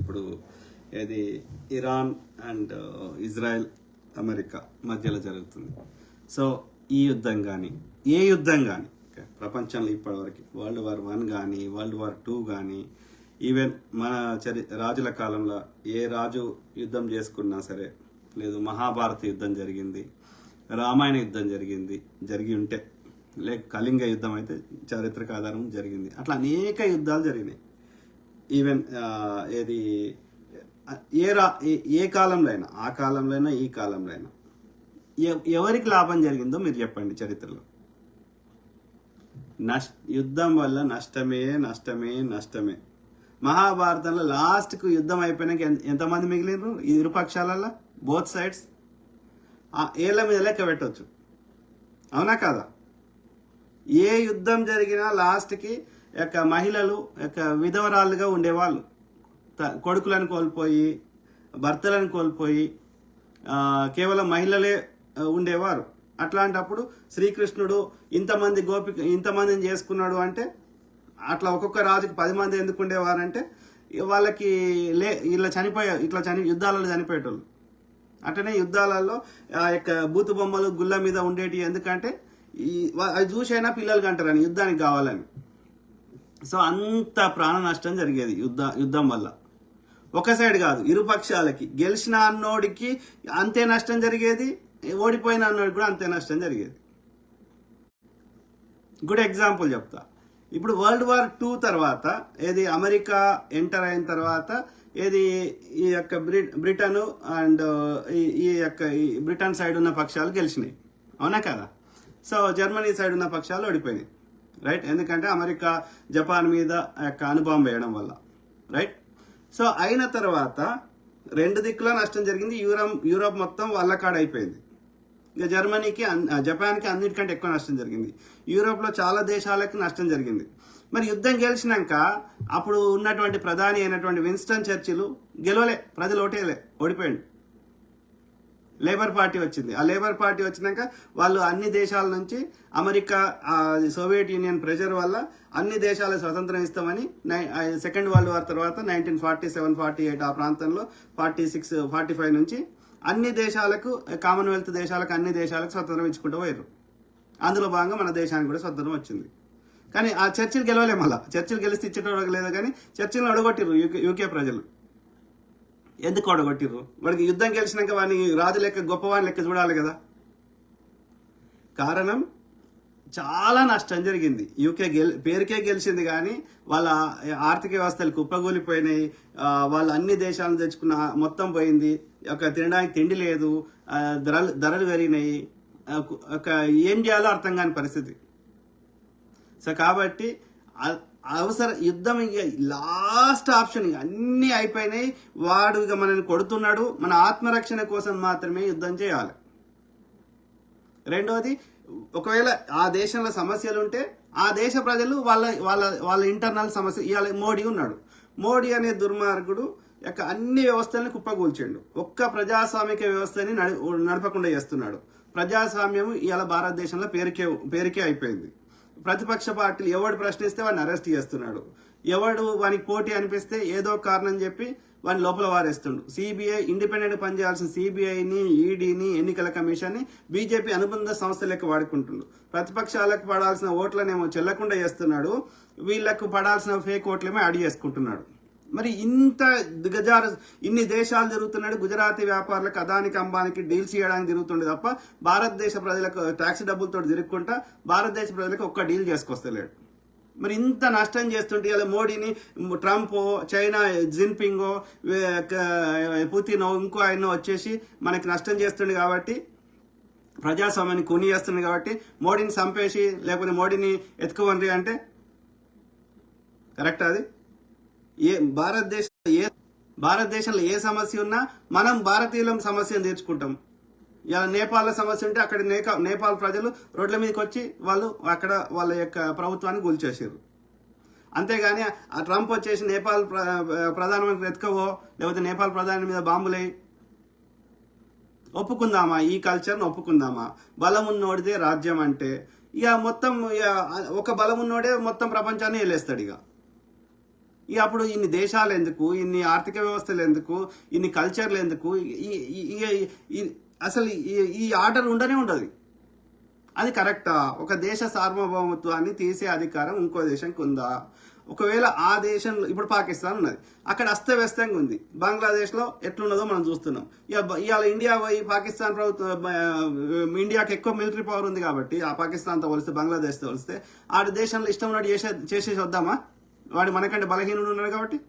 ఇప్పుడు ఇది Iran and Israel America మధ్యలో జరుగుతుంది. సో ఈ యుద్ధం కానీ ఏ యుద్ధం కానీ ప్రపంచంలో ఇప్పటివరకు World War I కానీ World War II కానీ ఈవెన్ మన రాజుల కాలంలో ఏ రాజు యుద్ధం చేసుకున్నా సరే, లేదు మహాభారత యుద్ధం జరిగింది, రామాయణ యుద్ధం జరిగి ఉంటే, లేక కళింగ యుద్ధం అయితే చారిత్రక ఆధారం జరిగింది. అట్లా అనేక యుద్ధాలు జరిగినాయి. ఈవెన్ ఏది ఏ కాలంలో అయినా, ఆ కాలంలో అయినా ఈ కాలంలో అయినా ఎవరికి లాభం జరిగిందో మీరు చెప్పండి. చరిత్రలో యుద్ధం వల్ల నష్టమే నష్టమే నష్టమే. మహాభారతంలో లాస్ట్కు యుద్ధం అయిపోయినాక ఎంతమంది మిగిలినరు ఇరు పక్షాలలో, బోత్ సైడ్స్? ఏళ్ళ మీద లెక్క పెట్టవచ్చు, అవునా కాదా? ఏ యుద్ధం జరిగినా లాస్ట్కి యొక్క మహిళలు యొక్క విధవరాలుగా ఉండేవాళ్ళు, కొడుకులను కోల్పోయి భర్తలను కోల్పోయి కేవలం మహిళలే ఉండేవారు. అట్లాంటప్పుడు శ్రీకృష్ణుడు ఇంతమందిని చేసుకున్నాడు అంటే, అట్లా ఒక్కొక్క రాజుకి 10 మంది ఎందుకు ఉండేవారంటే వాళ్ళకి యుద్ధాలలో చనిపోయేటోళ్ళు. అట్లనే యుద్ధాలలో ఆ యొక్క బూతు బొమ్మలు గుళ్ళ మీద ఉండేటి ఎందుకంటే అది చూసైనా పిల్లలు కంటారని, యుద్ధానికి కావాలని. సో అంత ప్రాణ నష్టం జరిగేది యుద్ధం వల్ల. ఒక సైడ్ కాదు, ఇరు పక్షాలకి. గెలిచిన అన్నోడికి అంతే నష్టం జరిగేది, ఓడిపోయిన అన్నోడికి కూడా అంతే నష్టం జరిగేది. గుడ్ ఎగ్జాంపుల్ చెప్తా. ఇప్పుడు World War II తర్వాత ఏది అమెరికా ఎంటర్ అయిన తర్వాత ఏది ఈ యొక్క బ్రిటన్ అండ్ ఈ యొక్క బ్రిటన్ సైడ్ ఉన్న పక్షాలు గెలిచినాయి, అవునా కదా? సో జర్మనీ సైడ్ ఉన్న పక్షాలు ఓడిపోయినాయి, రైట్? ఎందుకంటే అమెరికా జపాన్ మీద యొక్క అణుబాంబు వేయడం వల్ల, రైట్? సో అయిన తర్వాత రెండు దిక్కుల నష్టం జరిగింది. యూరోప్ మొత్తం వల్లకాడ అయిపోయింది. ఇక జపాన్కి అన్నిటికంటే ఎక్కువ నష్టం జరిగింది. యూరోప్లో చాలా దేశాలకు నష్టం జరిగింది. మరి యుద్ధం గెలిచినాక అప్పుడు ఉన్నటువంటి ప్రధాని అయినటువంటి విన్స్టన్ చర్చిల్ గెలవలే, ప్రజలు ఓడిపోయింది. లేబర్ పార్టీ వచ్చింది. ఆ లేబర్ పార్టీ వచ్చినాక వాళ్ళు అన్ని దేశాల నుంచి అమెరికా సోవియట్ యూనియన్ ప్రెషర్ వల్ల అన్ని దేశాలకు స్వతంత్రం ఇస్తామని సెకండ్ వరల్డ్ వార్ తర్వాత 1947-48 ఆ ప్రాంతంలో 46-45 నుంచి అన్ని దేశాలకు, కామన్వెల్త్ దేశాలకు, అన్ని దేశాలకు స్వతంత్రం ఇచ్చుకుంటూ పోయారు. అందులో భాగంగా మన దేశానికి కూడా స్వతంత్రం వచ్చింది. కానీ ఆ చర్చిలు గెలవలే. మళ్ళీ చర్చిలు గెలిస్తే ఇచ్చేటోడు లేదు, కానీ చర్చిలను ఒడగొట్టిర్రు యూకే ప్రజలు. ఎందుకు ఓడగొట్టిర్రు? వాడికి యుద్ధం గెలిచినాక వాడిని రాజు లెక్క, గొప్పవాని లెక్క చూడాలి కదా. కారణం చాలా నష్టం జరిగింది. యూకే పేరుకే గెలిచింది, కానీ వాళ్ళ ఆర్థిక వ్యవస్థలు కుప్పగూలిపోయినాయి. వాళ్ళు అన్ని దేశాలను తెచ్చుకున్న మొత్తం పోయింది. తినడానికి తిండి లేదు, ధరలు పెరిగినాయి. ఏం చేయాలో అర్థం కాని పరిస్థితి. సో కాబట్టి యుద్ధం ఇక లాస్ట్ ఆప్షన్. అన్నీ అయిపోయినాయి, వాడు ఇక మనల్ని కొడుతున్నాడు, మన ఆత్మరక్షణ కోసం మాత్రమే యుద్ధం చేయాలి. రెండోది, ఒకవేళ ఆ దేశంలో సమస్యలు ఉంటే ఆ దేశ ప్రజలు వాళ్ళ ఇంటర్నల్ సమస్య. ఇవాళ మోడీ ఉన్నాడు. మోడీ అనే దుర్మార్గుడు యొక్క అన్ని వ్యవస్థల్ని కుప్పకూల్చిండు. ఒక్క ప్రజాస్వామిక వ్యవస్థని నడపకుండా చేస్తున్నాడు. ప్రజాస్వామ్యం ఇవాళ భారతదేశంలో పేరుకే అయిపోయింది. ప్రతిపక్ష పార్టీలు ఎవడు ప్రశ్నిస్తే వాడిని అరెస్ట్ చేస్తున్నాడు. ఎవడు వానికి పోటీ అనిపిస్తే ఏదో కారణం చెప్పి వాడిని లోపల వారేస్తుండు. సిబిఐ ఇండిపెండెంట్ పనిచేయాల్సిన సిబిఐని, ఈడీని, ఎన్నికల కమిషన్ని బీజేపీ అనుబంధ సంస్థ లెక్క వాడుకుంటుండు. ప్రతిపక్షాలకు పడాల్సిన ఓట్లనేమో చెల్లకుండా చేస్తున్నాడు, వీళ్లకు పడాల్సిన ఫేక్ ఓట్లేమో యాడ్ చేసుకుంటున్నాడు. మరి ఇంత ఇన్ని దేశాలు జరుగుతున్నాడు. గుజరాతీ వ్యాపారులకు, అదానికి, అంబానికి డీల్స్ చేయడానికి తిరుగుతుండే తప్ప భారతదేశ ప్రజలకు ట్యాక్స్ డబ్బులతో తిరుగుకుంటా భారతదేశ ప్రజలకు ఒక్క డీల్ చేసుకొస్తలేడు. మరి ఇంత నష్టం చేస్తుంటే ఇలా మోడీని ట్రంప్, చైనా జిన్పింగో, పుతినో, ఇంకో ఆయన వచ్చేసి మనకి నష్టం చేస్తుండే కాబట్టి, ప్రజాస్వామ్యాన్ని కొని చేస్తుంది కాబట్టి మోడీని చంపేసి లేకపోతే మోడీని ఎత్తుకోవండి అంటే కరెక్ట్? అది భారతదేశంలో ఏ సమస్య ఉన్నా మనం భారతీయుల సమస్యను తీర్చుకుంటాం. ఇలా నేపాల్ సమస్య ఉంటే అక్కడ నేపాల్ ప్రజలు రోడ్ల మీదకి వచ్చి వాళ్ళు అక్కడ వాళ్ళ యొక్క ప్రభుత్వాన్ని కూల్చేసారు. అంతేగాని ఆ ట్రంప్ వచ్చేసి నేపాల్ ప్రధానమంత్రి ఎత్తుకవో లేకపోతే నేపాల్ ప్రధాని మీద బాంబులే ఒప్పుకుందామా? ఈ కల్చర్ను ఒప్పుకుందామా? బలం ఉన్నోడిదే రాజ్యం అంటే ఇక మొత్తం ఒక బలం ఉన్నోడే మొత్తం ప్రపంచాన్ని ఏలేస్తాడు. ఇక ఇక అప్పుడు ఇన్ని దేశాలు ఎందుకు, ఇన్ని ఆర్థిక వ్యవస్థలు ఎందుకు, ఇన్ని కల్చర్లు ఎందుకు, అసలు ఈ ఆర్డర్ ఉండనే ఉండదు. అది కరెక్టా? ఒక దేశ సార్వభౌమత్వాన్ని తీసే అధికారం ఇంకో దేశంకి ఉందా? ఒకవేళ ఆ దేశంలో ఇప్పుడు పాకిస్తాన్ ఉన్నది, అక్కడ అస్తవ్యస్తంగా ఉంది. బంగ్లాదేశ్లో ఎట్లున్నదో మనం చూస్తున్నాం. ఇవాళ ఇండియా పోయి పాకిస్తాన్ ప్రభుత్వం, ఇండియాకి ఎక్కువ మిలిటరీ పవర్ ఉంది కాబట్టి ఆ పాకిస్తాన్తో పోలిస్తే, బంగ్లాదేశ్తో పోలిస్తే ఆ దేశంలో ఇష్టం ఉన్నట్టు చేసేసి వద్దామా? వాడు మనకంటే బలహీనుడు ఉన్నాడు కాబట్టి.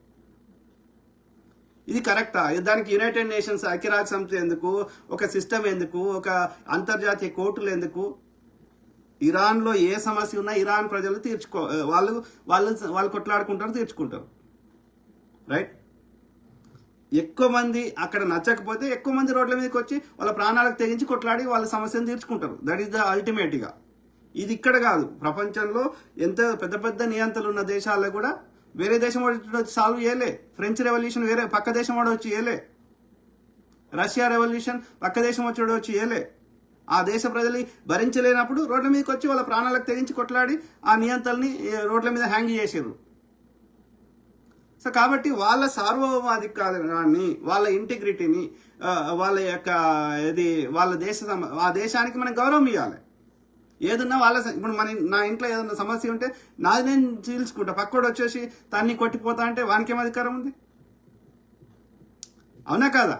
ఇది కరెక్టా? దానికి యునైటెడ్ నేషన్స్, ఐక్యరాజ్య సమితి ఎందుకు? ఒక సిస్టమ్ ఎందుకు? ఒక అంతర్జాతీయ కోర్టులు ఎందుకు? ఇరాన్లో ఏ సమస్య ఉన్నా ఇరాన్ ప్రజలు వాళ్ళు కొట్లాడుకుంటారు, తీర్చుకుంటారు. రైట్? ఎక్కువ మంది అక్కడ నచ్చకపోతే ఎక్కువ మంది రోడ్ల మీదకి వచ్చి వాళ్ళ ప్రాణాలకు తెగించి కొట్లాడి వాళ్ళ సమస్యను తీర్చుకుంటారు. దట్ ఈస్ ద అల్టిమేట్గా. ఇది ఇక్కడ కాదు, ప్రపంచంలో ఎంత పెద్ద పెద్ద నియంత్రణలు ఉన్న దేశాల్లో కూడా వేరే దేశం వాడు వచ్చి సాల్వ్ చేయలే. ఫ్రెంచ్ రెవల్యూషన్ వేరే పక్క దేశం వాడు వచ్చి చేయలే. రష్యా రెవల్యూషన్ పక్క దేశం వచ్చి చేయలే. ఆ దేశ ప్రజలు భరించలేనప్పుడు రోడ్ల మీదకి వచ్చి వాళ్ళ ప్రాణాలకు తెగించి కొట్లాడి ఆ నియంత్రణని రోడ్ల మీద హ్యాంగ్ చేసారు. సో కాబట్టి వాళ్ళ సార్వభౌమాధికారాన్ని, వాళ్ళ ఇంటిగ్రిటీని, వాళ్ళ యొక్క వాళ్ళ ఆ దేశానికి మనం గౌరవం ఇవ్వాలి. ఏదన్నా వాళ్ళ ఇప్పుడు నా ఇంట్లో ఏదన్నా సమస్య ఉంటే నాది నేను చీల్చుకుంటా, పక్కోడు వచ్చేసి తన్ని కొట్టిపోతా అంటే వానికేం అధికారం ఉంది? అవునా కాదా?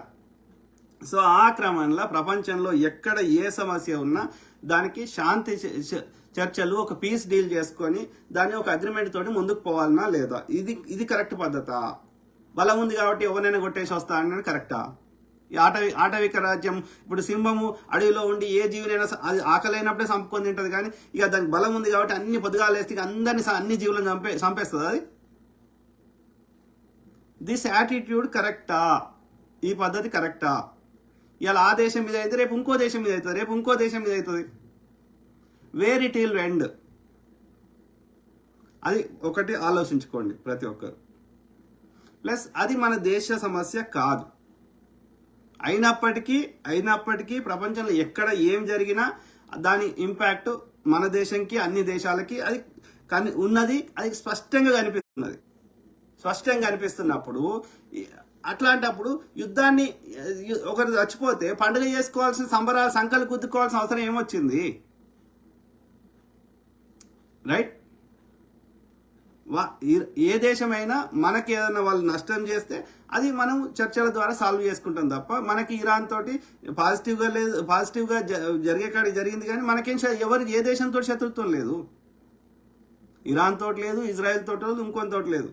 సో ఆ క్రమంలో ప్రపంచంలో ఎక్కడ ఏ సమస్య ఉన్నా దానికి శాంతి చర్చలు, ఒక పీస్ డీల్ చేసుకొని దాన్ని ఒక అగ్రిమెంట్ తోటి ముందుకు పోవాలన్నా లేదా? ఇది కరెక్ట్ పద్ధత? బలం ఉంది కాబట్టి ఎవరైనా కొట్టేసి వస్తా అనేది కరెక్టా? ఈ ఆటవిక రాజ్యం, ఇప్పుడు సింహము అడవిలో ఉండి ఏ జీవులైనా అది ఆకలైనప్పుడే చంపుకొని తింటది, కానీ ఇక దానికి బలం ఉంది కాబట్టి అన్ని పొద్దుగాలేస్తే అన్ని జీవులను చంపేస్తుంది. అది దిస్ యాటిట్యూడ్ కరెక్టా? ఈ పద్ధతి కరెక్టా? ఇవాళ ఆ దేశం మీద అయితే రేపు ఇంకో దేశం మీద అవుతుంది, రేపు ఇంకో దేశం మీద అవుతుంది. Where it will end? అది ఒకటి ఆలోచించుకోండి ప్రతి ఒక్కరు. ప్లస్ అది మన దేశ సమస్య కాదు. అయినప్పటికీ ప్రపంచంలో ఎక్కడ ఏం జరిగినా దాని ఇంపాక్ట్ మన దేశంకి, అన్ని దేశాలకి అది ఉన్నది. అది స్పష్టంగా కనిపిస్తున్నప్పుడు అట్లాంటప్పుడు యుద్ధాన్ని, ఒకరు చచ్చిపోతే పండుగ చేసుకోవాల్సిన, సంకలు గుద్దుకోవాల్సిన అవసరం ఏమొచ్చింది? రైట్? ఏ దేశమైనా మనకి ఏదైనా వాళ్ళు నష్టం చేస్తే అది మనం చర్చల ద్వారా సాల్వ్ చేసుకుంటాం తప్ప, మనకి ఇరాన్ తోటి పాజిటివ్గా జరిగే కాడికి జరిగింది, కానీ మనకేం ఏ దేశంతో శత్రుత్వం లేదు. ఇరాన్ తోటి లేదు, ఇజ్రాయెల్ తోటి లేదు, ఇంకొని తోటి లేదు.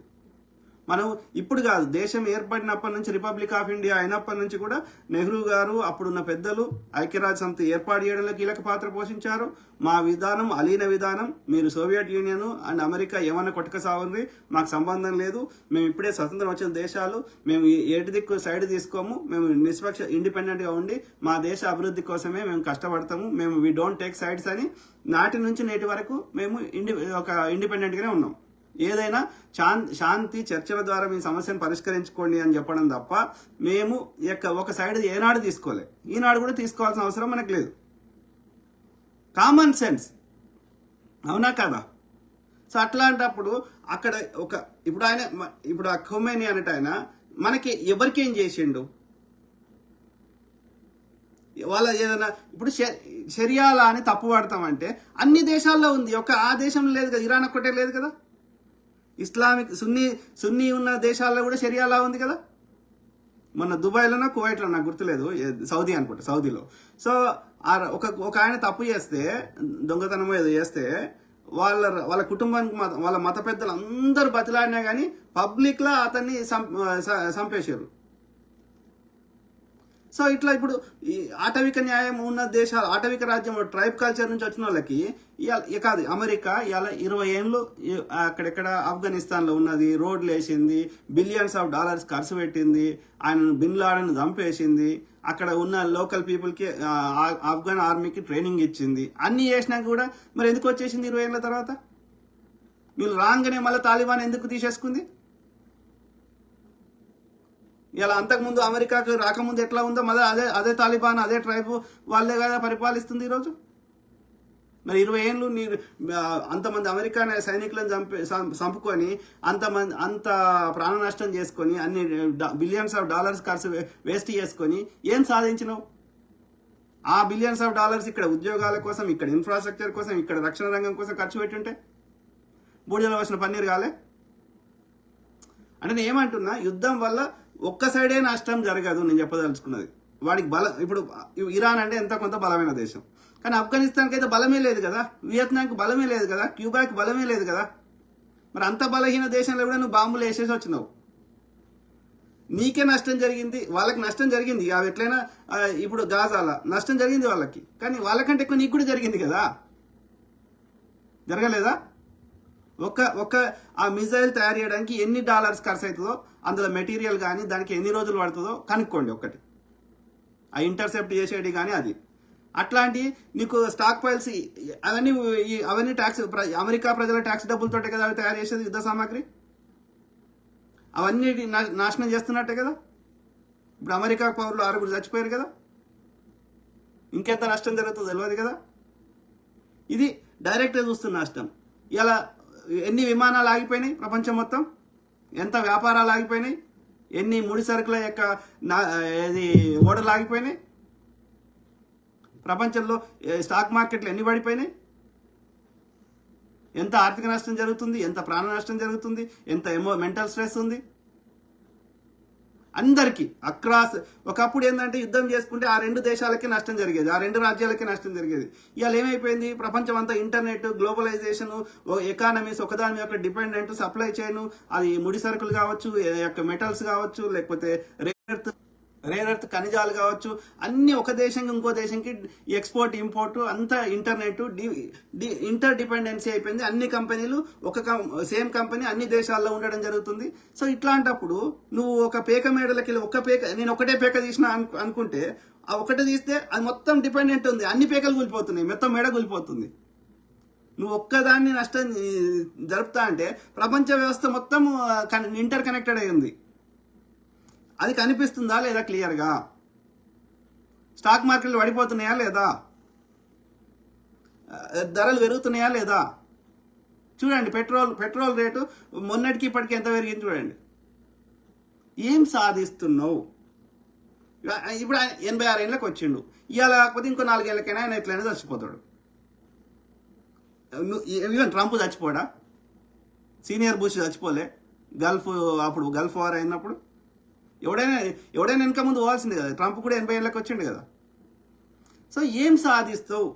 మనం ఇప్పుడు కాదు, దేశం ఏర్పడినప్పటి నుంచి, రిపబ్లిక్ ఆఫ్ ఇండియా అయినప్పటి నుంచి కూడా నెహ్రూ గారు, అప్పుడున్న పెద్దలు ఐక్యరాజ్య సమితి ఏర్పాటు చేయడంలో కీలక పాత్ర పోషించారు. మా విధానం అలీన విధానం. మీరు సోవియట్ యూనియన్ అండ్ అమెరికా ఏమన్నా కొట్టుక సాగుంది, మాకు సంబంధం లేదు. మేము ఇప్పుడే స్వతంత్రం వచ్చిన దేశాలు, మేము ఏటి దిక్కు సైడ్ తీసుకోము. మేము నిష్పక్ష ఇండిపెండెంట్గా ఉండి మా దేశ అభివృద్ధి కోసమే మేము కష్టపడతాము. మేము వి డోంట్ టేక్ సైడ్స్ అని నాటి నుంచి నేటి వరకు మేము ఒక ఇండిపెండెంట్గానే ఉన్నాం. ఏదైనా శాంతి చర్చల ద్వారా మీ సమస్యను పరిష్కరించుకోండి అని చెప్పడం తప్ప మేము ఒక సైడ్ ఏనాడు తీసుకోలే, ఈనాడు కూడా తీసుకోవాల్సిన అవసరం మనకు లేదు. Common sense. అవునా కదా? సో అట్లాంటప్పుడు అక్కడ ఇప్పుడు ఆ ఖొమైనీ అనేట ఆయన మనకి ఎవరికేం చేసిండు? వాళ్ళ ఏదైనా ఇప్పుడు షరియా అని తప్పు పడతామంటే అన్ని దేశాల్లో ఉంది, ఆ దేశంలో లేదు కదా, ఇరాన్ ఒక్కటే లేదు కదా. ఇస్లామిక్ సున్నీ ఉన్న దేశాల్లో కూడా షరియా ఉంది కదా. మొన్న దుబాయ్లోనో కువైట్లో, నాకు గుర్తులేదు, సౌదీ అనుకుంటా, సౌదీలో. సో ఒక ఆయన తప్పు చేస్తే, దొంగతనం ఏదో చేస్తే వాళ్ళ కుటుంబానికి, వాళ్ళ మత పెద్దలు అందరూ బతిలాడినా కానీ పబ్లిక్లో అతన్ని చంపేశారు. సో ఇట్లా ఇప్పుడు ఈ ఆటవిక న్యాయం ఉన్న దేశాలు, ఆటవిక రాజ్యం, ట్రైబ్ కల్చర్ నుంచి వచ్చిన వాళ్ళకి కాదు అమెరికా ఇవాళ 20 ఏళ్ళు అక్కడెక్కడ ఆఫ్ఘనిస్తాన్లో ఉన్నది, రోడ్లు వేసింది, బిలియన్స్ ఆఫ్ డాలర్స్ ఖర్చు పెట్టింది, ఆయన బిన్ లాడెన్ చంపేసింది, అక్కడ ఉన్న లోకల్ పీపుల్కి, ఆఫ్ఘన్ ఆర్మీకి ట్రైనింగ్ ఇచ్చింది. అన్నీ చేసినాక కూడా మరి ఎందుకు వచ్చేసింది 20 ఏళ్ళ తర్వాత? వీళ్ళు రాగానే మళ్ళీ తాలిబాన్ ఎందుకు తీసేసుకుంది? ఇలా అంతకుముందు అమెరికాకు రాకముందు ఎట్లా ఉందో మళ్ళీ అదే తాలిబాన్, అదే ట్రైబ్ వాళ్ళే కదా పరిపాలిస్తుంది ఈరోజు. మరి 20 ఏళ్ళు మీరు అంతమంది అమెరికా సైనికులను చంపుకొని అంత ప్రాణ నష్టం చేసుకొని అన్ని బిలియన్స్ ఆఫ్ డాలర్స్ ఖర్చు వేస్ట్ చేసుకొని ఏం సాధించినావు? ఆ బిలియన్స్ ఆఫ్ డాలర్స్ ఇక్కడ ఉద్యోగాల కోసం, ఇక్కడ ఇన్ఫ్రాస్ట్రక్చర్ కోసం, ఇక్కడ రక్షణ రంగం కోసం ఖర్చు పెట్టుంటే బూడిదలో వచ్చిన పన్నీరు కాలే? అంటే నేను ఏమంటున్నా, యుద్ధం వల్ల ఒక్క సైడే నష్టం జరగదు. నేను చెప్పదలుచుకున్నది, వాడికి బలం, ఇప్పుడు ఇరాన్ అంటే ఎంత కొంత బలమైన దేశం, కానీ ఆఫ్ఘనిస్తాన్కి అయితే బలమే లేదు కదా, వియత్నాంకి బలమే లేదు కదా, క్యూబాకి బలమే లేదు కదా. మరి అంత బలహీన దేశంలో కూడా నువ్వు బాంబులు వేసేసి వచ్చినావు. నీకే నష్టం జరిగింది, వాళ్ళకి నష్టం జరిగింది. అవి ఎట్లయినా ఇప్పుడు గాజాల నష్టం జరిగింది వాళ్ళకి, కానీ వాళ్ళకంటే ఎక్కువ నీకు కూడా జరిగింది కదా, జరగలేదా? ఒక ఆ మిజైల్ తయారు చేయడానికి ఎన్ని డాలర్స్ ఖర్చు అవుతుందో, అందులో మెటీరియల్ కానీ దానికి ఎన్ని రోజులు పడుతుందో కనుక్కోండి. ఒకటి ఆ ఇంటర్సెప్ట్ చేసేది కానీ అది అట్లాంటి నీకు స్టాక్ పైల్స్ అవన్నీ ట్యాక్స్, అమెరికా ప్రజల ట్యాక్స్ డబ్బులతోటే కదా అవి తయారు చేసేది యుద్ధ సామాగ్రి. అవన్నీ నాశనం చేస్తున్నట్టే కదా. ఇప్పుడు అమెరికా పౌరులు 6 చచ్చిపోయారు కదా, ఇంకెంత నష్టం జరుగుతుందో తెలియదు కదా. ఇది డైరెక్ట్గా చూస్తున్న నష్టం. ఇలా ఎన్ని విమానాలు ఆగిపోయినాయి ప్రపంచం మొత్తం, ఎంత వ్యాపారాలు ఆగిపోయినాయి, ఎన్ని ముడి సరుకుల యొక్క ఓడలు ఆగిపోయినాయి, ప్రపంచంలో స్టాక్ మార్కెట్లు ఎన్ని పడిపోయినాయి, ఎంత ఆర్థిక నష్టం జరుగుతుంది, ఎంత ప్రాణ నష్టం జరుగుతుంది, ఎంత మెంటల్ స్ట్రెస్ ఉంది అందరికీ అక్రాస్. ఒకప్పుడు ఏంటంటే యుద్ధం చేసుకుంటే ఆ 2 దేశాలకే నష్టం జరిగేది, ఆ 2 రాజ్యాలకే నష్టం జరిగేది. ఇవాళ ఏమైపోయింది, ప్రపంచం అంతా ఇంటర్నెట్, గ్లోబలైజేషన్, ఎకానమీస్ ఒకదాని యొక్క డిపెండెంట్, సప్లై చైన్, అది ముడి సరుకులు కావచ్చు, మెటల్స్ కావచ్చు, లేకపోతే రేర్ ఎర్త్ ఖనిజాలు కావచ్చు, అన్ని ఒక దేశం ఇంకో దేశంకి ఎక్స్పోర్ట్ ఇంపోర్ట్ అంతా ఇంటర్నెట్ ఇంటర్ డిపెండెన్సీ అయిపోయింది. అన్ని కంపెనీలు సేమ్ కంపెనీ అన్ని దేశాల్లో ఉండడం జరుగుతుంది. సో ఇట్లాంటప్పుడు నువ్వు ఒక పేక మేడలకి నేను ఒకటే పేక తీసిన అనుకుంటే, ఆ ఒకటే తీస్తే అది మొత్తం డిపెండెంట్ ఉంది, అన్ని పేకలు కూలిపోతున్నాయి, మొత్తం మేడ కూలిపోతుంది. నువ్వు ఒక్కదాన్ని నష్టం జరుపుతా అంటే ప్రపంచ వ్యవస్థ మొత్తం ఇంటర్ కనెక్టెడ్ అయి ఉంది. అది కనిపిస్తుందా లేదా క్లియర్గా? స్టాక్ మార్కెట్లు పడిపోతున్నాయా లేదా? ధరలు పెరుగుతున్నాయా లేదా? చూడండి, పెట్రోల్ రేటు మొన్నటికి ఇప్పటికి ఎంత పెరిగింది చూడండి. ఏం సాధిస్తున్నావు? ఇప్పుడు 86 ఏళ్ళకి వచ్చిండు, ఇవాళ కాకపోతే ఇంకో 4 ఏళ్ళకైనా ఆయన ఎట్లయినా చచ్చిపోతాడు. ఈవెన్ ట్రంప్ చచ్చిపోడా? సీనియర్ బుష్ చచ్చిపోలే? అప్పుడు గల్ఫ్ వార్ అయినప్పుడు ఎవడైనా వెనక ముందు పోవాల్సింది కదా. ట్రంప్ కూడా 80 ఏళ్ళకి వచ్చిండు కదా. సో ఏం సాధిస్తావు?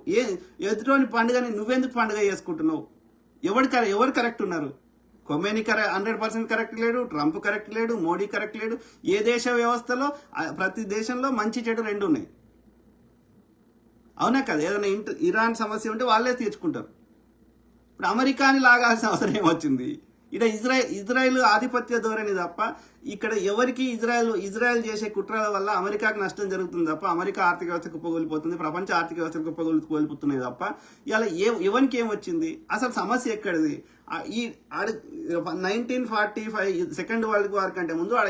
ఎదుటి పండుగని నువ్వెందుకు పండుగ చేసుకుంటున్నావు? ఎవరు కరెక్ట్ ఉన్నారు? కొమేని 100% కరెక్ట్ లేడు, ట్రంప్ కరెక్ట్ లేడు, మోడీ కరెక్ట్ లేడు. ఏ దేశ వ్యవస్థలో ప్రతి దేశంలో మంచి చెడు 2 ఉన్నాయి, అవునా కదా? ఏదైనా ఇరాన్ సమస్య ఉంటే వాళ్ళే తీర్చుకుంటారు. ఇప్పుడు అమెరికాని లాగాల్సిన అవసరం ఏమొచ్చింది? ఇక్కడ ఇజ్రాయెల్ ఆధిపత్య ధోరణి తప్ప ఇక్కడ ఎవరికి ఇజ్రాయెల్ చేసే కుట్రల వల్ల అమెరికాకు నష్టం జరుగుతుంది తప్ప, అమెరికా ఆర్థిక వ్యవస్థ కుప్పగొలిపోతుంది, ప్రపంచ ఆర్థిక వ్యవస్థ కుప్పగొలిపోతున్నాయి తప్ప ఇవాళ ఎవరికి ఏమొచ్చింది? అసలు సమస్య ఎక్కడిది? ఈ 1945 సెకండ్ వరల్డ్ వార్ కంటే ముందు ఆడ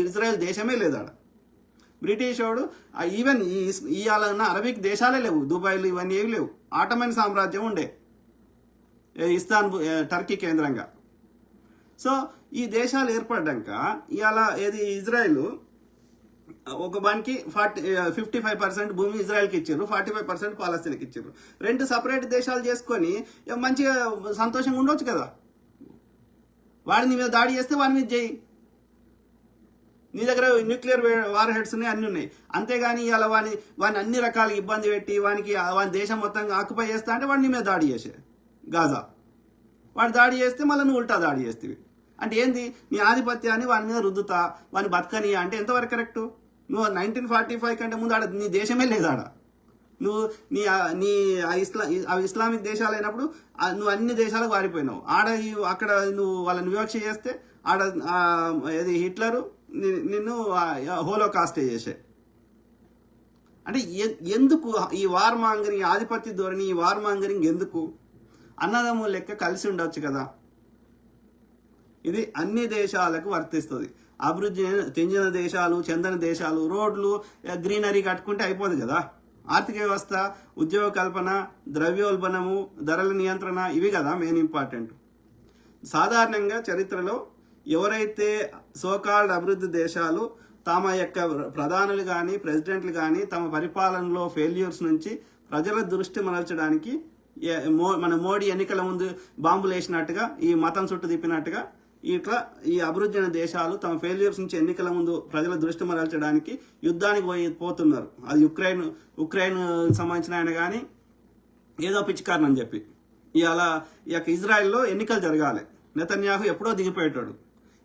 ఇజ్రాయెల్ దేశమే లేదు. ఆడ బ్రిటిష్ వాడు ఈవెన్ ఇవాళ ఉన్న అరబిక్ దేశాలే లేవు, దుబాయ్లు ఇవన్నీ ఏవి లేవు. ఆటోమన్ సామ్రాజ్యం ఉండే ఇస్తాన్బుల్, టర్కీ కేంద్రంగా. సో ఈ దేశాలు ఏర్పడ్డాక ఇవాళ ఇజ్రాయెల్ ఒక బానికి 55% భూమి ఇజ్రాయెల్కి ఇచ్చారు, 45% పాలస్తీన్కి ఇచ్చారు. 2 సపరేట్ దేశాలు చేసుకొని మంచిగా సంతోషంగా ఉండొచ్చు కదా. వాడి నీ మీద దాడి చేస్తే వాడి మీద చేయి, నీ దగ్గర న్యూక్లియర్ వార్ హెడ్స్ ఉన్నాయి, అన్నీ ఉన్నాయి. అంతేగాని ఇవాళ వాడిని అన్ని రకాల ఇబ్బంది పెట్టి వాని దేశం మొత్తంగా ఆక్యుపై చేస్తా అంటే వాడిని మీద దాడి చేసే గాజా. వాడు దాడి చేస్తే మళ్ళీ నువ్వు ఉల్టా దాడి చేస్తేవి అంటే ఏంది? నీ ఆధిపత్యాన్ని వాని మీద రుద్దుతా, వాని బతకనియా అంటే ఎంతవరకు కరెక్టు? నువ్వు 1945 కంటే ముందు ఆడ నీ దేశమే లేదు. ఆడ నువ్వు నీ ఇస్లామిక్ దేశాలు అయినప్పుడు నువ్వు అన్ని దేశాలకు వారిపోయినావు. అక్కడ నువ్వు వాళ్ళని వివక్ష చేస్తే ఆడ హిట్లరు నిన్ను హోలోకాస్ట్ చేసే. అంటే ఎందుకు ఈ వార్ మాంగరింగ్, ఆధిపత్య ధోరణి, ఈ వార్ మాంగరింగ్ ఎందుకు? అన్నదమ్ముల లెక్క కలిసి ఉండొచ్చు కదా. ఇది అన్ని దేశాలకు వర్తిస్తుంది. అభివృద్ధి చెందిన దేశాలు, చెందని దేశాలు రోడ్లు, గ్రీనరీ కట్టుకుంటే అయిపోదు కదా. ఆర్థిక వ్యవస్థ, ఉద్యోగ కల్పన, ద్రవ్యోల్బణము, ధరల నియంత్రణ, ఇవి కదా మెయిన్ ఇంపార్టెంట్. సాధారణంగా చరిత్రలో ఎవరైతే సోకాల్డ్ అభివృద్ధి దేశాలు తమ యొక్క ప్రధానులు కానీ ప్రెసిడెంట్లు కానీ తమ పరిపాలనలో ఫెయిల్యూర్స్ నుంచి ప్రజల దృష్టి మరల్చడానికి మన మోడీ ఎన్నికల ముందు బాంబులు వేసినట్టుగా, ఈ మతం చుట్టూ తిప్పినట్టుగా ఇట్లా ఈ అభివృద్ధి అయిన దేశాలు తమ ఫెయిల్యూర్స్ నుంచి ఎన్నికల ముందు ప్రజల దృష్టి మరల్చడానికి యుద్ధానికి పోతున్నారు. అది ఉక్రెయిన్ సంబంధించిన ఆయన కానీ ఏదో పిచ్చి కారణం అని చెప్పి ఇవాళ ఈ యొక్క ఇజ్రాయెల్లో ఎన్నికలు జరగాలి. నెతన్యాహు ఎప్పుడో దిగిపోయేటాడు.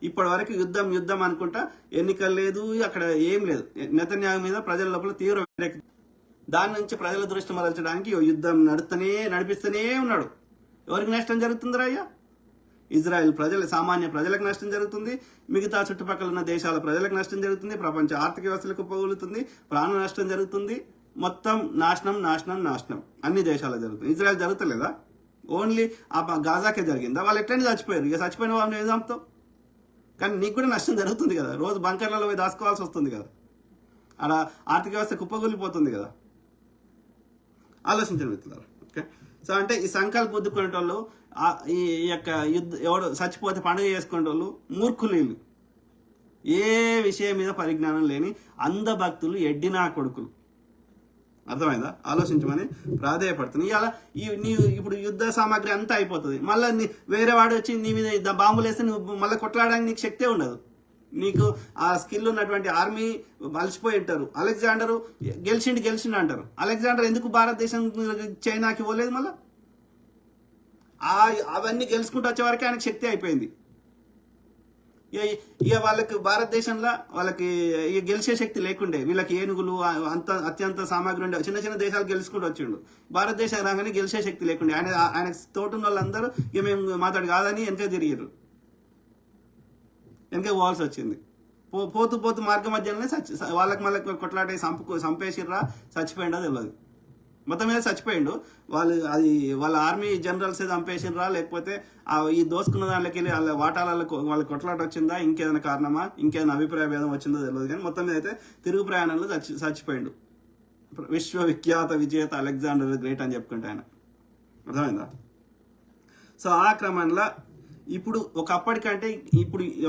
ఇప్పటి వరకు యుద్ధం అనుకుంటా, ఎన్నికలు లేదు, అక్కడ ఏం లేదు. నెతన్యాహు మీద ప్రజల లోపల తీవ్ర వ్యతిరేకత. దాని నుంచి ప్రజల దృష్టి మరల్చడానికి యుద్ధం నడిపిస్తూనే ఉన్నాడు. ఎవరికి నష్టం జరుగుతుందిరా అయ్యా? ఇజ్రాయెల్ సామాన్య ప్రజలకు నష్టం జరుగుతుంది, మిగతా చుట్టుపక్కల ఉన్న దేశాల ప్రజలకు నష్టం జరుగుతుంది, ప్రపంచ ఆర్థిక వ్యవస్థలకు పగులుతుంది, ప్రాణ నష్టం జరుగుతుంది. మొత్తం నాశనం అన్ని దేశాలకు జరుగుతుంది. ఇజ్రాయెల్ జరుగుతలేదా? ఓన్లీ ఆ గాజాకే జరిగిందా? వాళ్ళు ఎట్లయినా చచ్చిపోయారు. ఇక చచ్చిపోయిన వాళ్ళని ఏం చంపుతావు? కానీ నీకు కూడా నష్టం జరుగుతుంది కదా, రోజు బంకర్లలో పోయి దాచుకోవాల్సి వస్తుంది కదా, అలా ఆర్థిక వ్యవస్థ కుప్పగొలిపోతుంది కదా. ఆలోచించండి మిత్రులారా. ఓకే, సో అంటే ఈ సంకల్ప బుద్ధుకునే వాళ్ళు, ఈ యొక్క ఎవడు చచ్చిపోతే పండుగ చేసుకునే వాళ్ళు మూర్ఖులు. వీళ్ళు ఏ విషయం మీద పరిజ్ఞానం లేని అంధభక్తులు, ఎడ్డినా కొడుకులు. అర్థమైందా? ఆలోచించమని ప్రాధేయపడుతుంది. ఇలా ఇప్పుడు యుద్ధ సామాగ్రి అంతా అయిపోతుంది. మళ్ళీ వేరే వాడు వచ్చి నీ మీద బాంబులు వేస్తే నువ్వు మళ్ళీ కొట్లాడడానికి నీకు శక్తే ఉండదు. నీకు ఆ స్కిల్ ఉన్నటువంటి ఆర్మీ అలసిపోయి ఉంటారు. అలెగ్జాండర్ గెలిచిండు అంటారు. అలెగ్జాండర్ ఎందుకు భారతదేశం చైనాకి ఇవ్వలేదు? మళ్ళీ అవన్నీ గెలుచుకుంటూ వచ్చే వరకు ఆయనకు శక్తి అయిపోయింది. ఇక వాళ్ళకి భారతదేశంలో వాళ్ళకి ఇక గెలిచే శక్తి లేకుండే. వీళ్ళకి ఏనుగులు అత్యంత సామాగ్రి ఉండే చిన్న దేశాలు గెలుచుకుంటూ వచ్చిండు. భారతదేశం రాగానే గెలిచే శక్తి లేకుండే. ఆయన తోటున్న వాళ్ళందరూ ఇక మేము మాట్లాడు కాదని వెనక తిరిగారు, వెనక పోవాల్సి వచ్చింది. పోతూ మార్గ మధ్యలోనే వాళ్ళకి మళ్ళీ కొట్లాడే చంపేసిర్రా, చచ్చిపోయిండా తెలియదు. మొత్తం మీద చచ్చిపోయిండు. వాళ్ళ ఆర్మీ జనరల్స్ చంపేసిర్రా, లేకపోతే ఈ దోసుకున్న దాంట్లోకి వెళ్ళి వాళ్ళ వాళ్ళ కొట్లాట వచ్చిందా, ఇంకేదైనా కారణమా, ఇంకేదైనా అభిప్రాయ భేదం వచ్చిందో తెలియదు. కానీ మొత్తం మీద అయితే తిరుగు ప్రయాణంలో చచ్చిపోయిండు. విశ్వవిఖ్యాత విజేత అలెగ్జాండర్ గ్రేట్ అని చెప్పుకుంటే ఆయన. అర్థమైందా? సో ఆ క్రమంలో ఇప్పుడు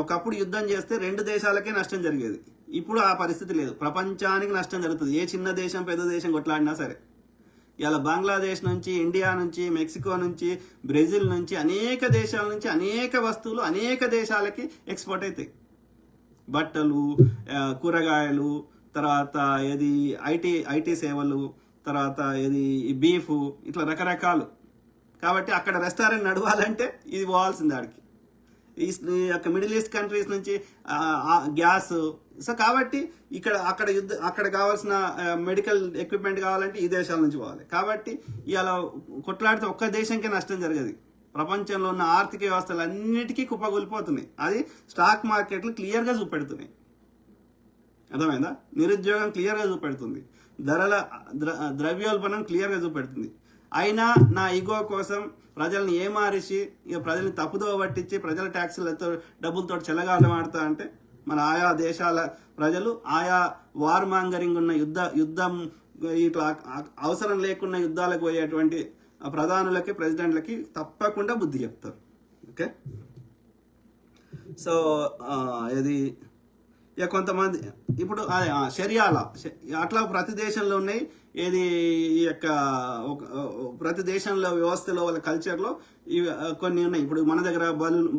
ఒకప్పుడు యుద్ధం చేస్తే 2 దేశాలకే నష్టం జరిగేది. ఇప్పుడు ఆ పరిస్థితి లేదు. ప్రపంచానికి నష్టం జరుగుతుంది. ఏ చిన్న దేశం పెద్ద దేశం కొట్లాడినా సరే. ఇలా బంగ్లాదేశ్ నుంచి, ఇండియా నుంచి, మెక్సికో నుంచి, బ్రెజిల్ నుంచి, అనేక దేశాల నుంచి అనేక వస్తువులు అనేక దేశాలకి ఎక్స్పోర్ట్ అవుతాయి. బట్టలు, కూరగాయలు, తర్వాత ఐటీ సేవలు, తర్వాత బీఫ్, ఇట్లా రకరకాలు. కాబట్టి అక్కడ రెస్టారెంట్ నడవాలంటే ఇది పోవాల్సింది ఆడికి. ఈ యొక్క మిడిల్ ఈస్ట్ కంట్రీస్ నుంచి గ్యాస్. సో కాబట్టి అక్కడ కావాల్సిన మెడికల్ ఎక్విప్మెంట్ కావాలంటే ఈ దేశాల నుంచి పోవాలి. కాబట్టి ఇలా కొట్లాడితే ఒక్క దేశంకే నష్టం జరగదు. ప్రపంచంలో ఉన్న ఆర్థిక వ్యవస్థలు అన్నిటికీ కుప్పగొలిపోతున్నాయి. అది స్టాక్ మార్కెట్లు క్లియర్గా చూపెడుతున్నాయి. అర్థమైందా? నిరుద్యోగం క్లియర్గా చూపెడుతుంది. ద్రవ్యోల్బణం క్లియర్గా చూపెడుతుంది. అయినా నా ఈగో కోసం ప్రజల్ని ఏమారిసి ప్రజల్ని తప్పుదోవ పట్టించి ప్రజల ట్యాక్సులతో డబ్బులతో చెలగాటం ఆడుతా అంటే మన ఆయా దేశాల ప్రజలు ఆయా వార్ మాంగరింగ్ ఉన్న యుద్ధం ఇట్లా అవసరం లేకుండా యుద్ధాలకు పోయేటువంటి ప్రధానులకి ప్రెసిడెంట్లకి తప్పకుండా బుద్ధి చెప్తారు. ఓకే, సో ఇక కొంతమంది ఇప్పుడు షరియాలా అట్లా ప్రతి దేశంలో ఉన్నాయి. ఈ యొక్క ప్రతి దేశంలో వ్యవస్థలో వాళ్ళ కల్చర్లో కొన్ని ఉన్నాయి. ఇప్పుడు మన దగ్గర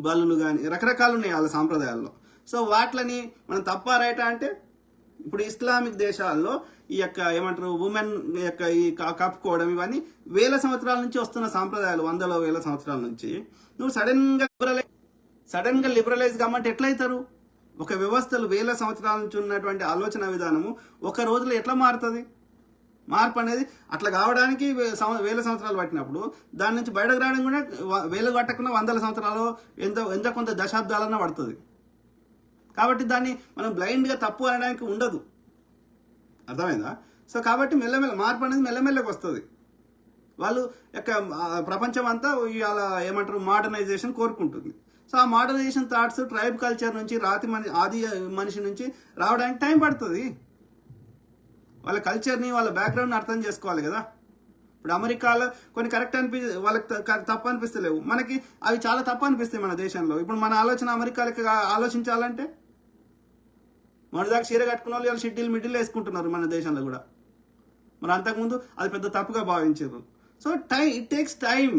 బలులు కానీ రకరకాలు ఉన్నాయి వాళ్ళ సాంప్రదాయాల్లో. సో వాటిని మనం తప్ప రైటా అంటే, ఇప్పుడు ఇస్లామిక్ దేశాల్లో ఈ యొక్క ఏమంటారు ఉమెన్ యొక్క ఈ కప్పుకోవడం ఇవన్నీ వేల సంవత్సరాల నుంచి వస్తున్న సాంప్రదాయాలు, వేల సంవత్సరాల నుంచి. నువ్వు సడన్ గా లిబరలైజ్ కామంటే ఎట్లయితారు? ఒక వ్యవస్థలు వేల సంవత్సరాల నుంచి ఉన్నటువంటి ఆలోచన విధానము ఒక రోజులో ఎట్లా మారుతుంది? మార్పు అనేది అట్లా కావడానికి వేల సంవత్సరాలు పట్టినప్పుడు దాని నుంచి బయటకు రావడం కూడా వేలు పట్టకుండా 100 సంవత్సరాలు ఎంత కొంత దశాబ్దాలన్నా పడుతుంది. కాబట్టి దాన్ని మనం బ్లైండ్గా తప్పు అనడానికి ఉండదు. అర్థమైందా? సో కాబట్టి మార్పు అనేది మెల్లమెల్లకి వస్తుంది. వాళ్ళు యొక్క ప్రపంచం అంతా ఇవాళ ఏమంటారు మోడర్నైజేషన్ కోరుకుంటుంది. సో ఆ మోడర్నైజేషన్ థాట్స్ ట్రైబ్ కల్చర్ నుంచి ఆది మనిషి నుంచి రావడానికి టైం పడుతుంది. వాళ్ళ కల్చర్ని వాళ్ళ బ్యాక్గ్రౌండ్ని అర్థం చేసుకోవాలి కదా. ఇప్పుడు అమెరికాలో కొన్ని కరెక్ట్ వాళ్ళకి తప్పు అనిపిస్తలేవు, మనకి అవి చాలా తప్పు అనిపిస్తాయి మన దేశంలో. ఇప్పుడు మన ఆలోచన అమెరికాలకి ఆలోచించాలంటే మొదటిదాకా చీర కట్టుకున్న వాళ్ళు ఇలా షిడ్డీలు మిడ్డీలు వేసుకుంటున్నారు మన దేశంలో కూడా. మరి అంతకుముందు అది పెద్ద తప్పుగా భావించారు. So it takes time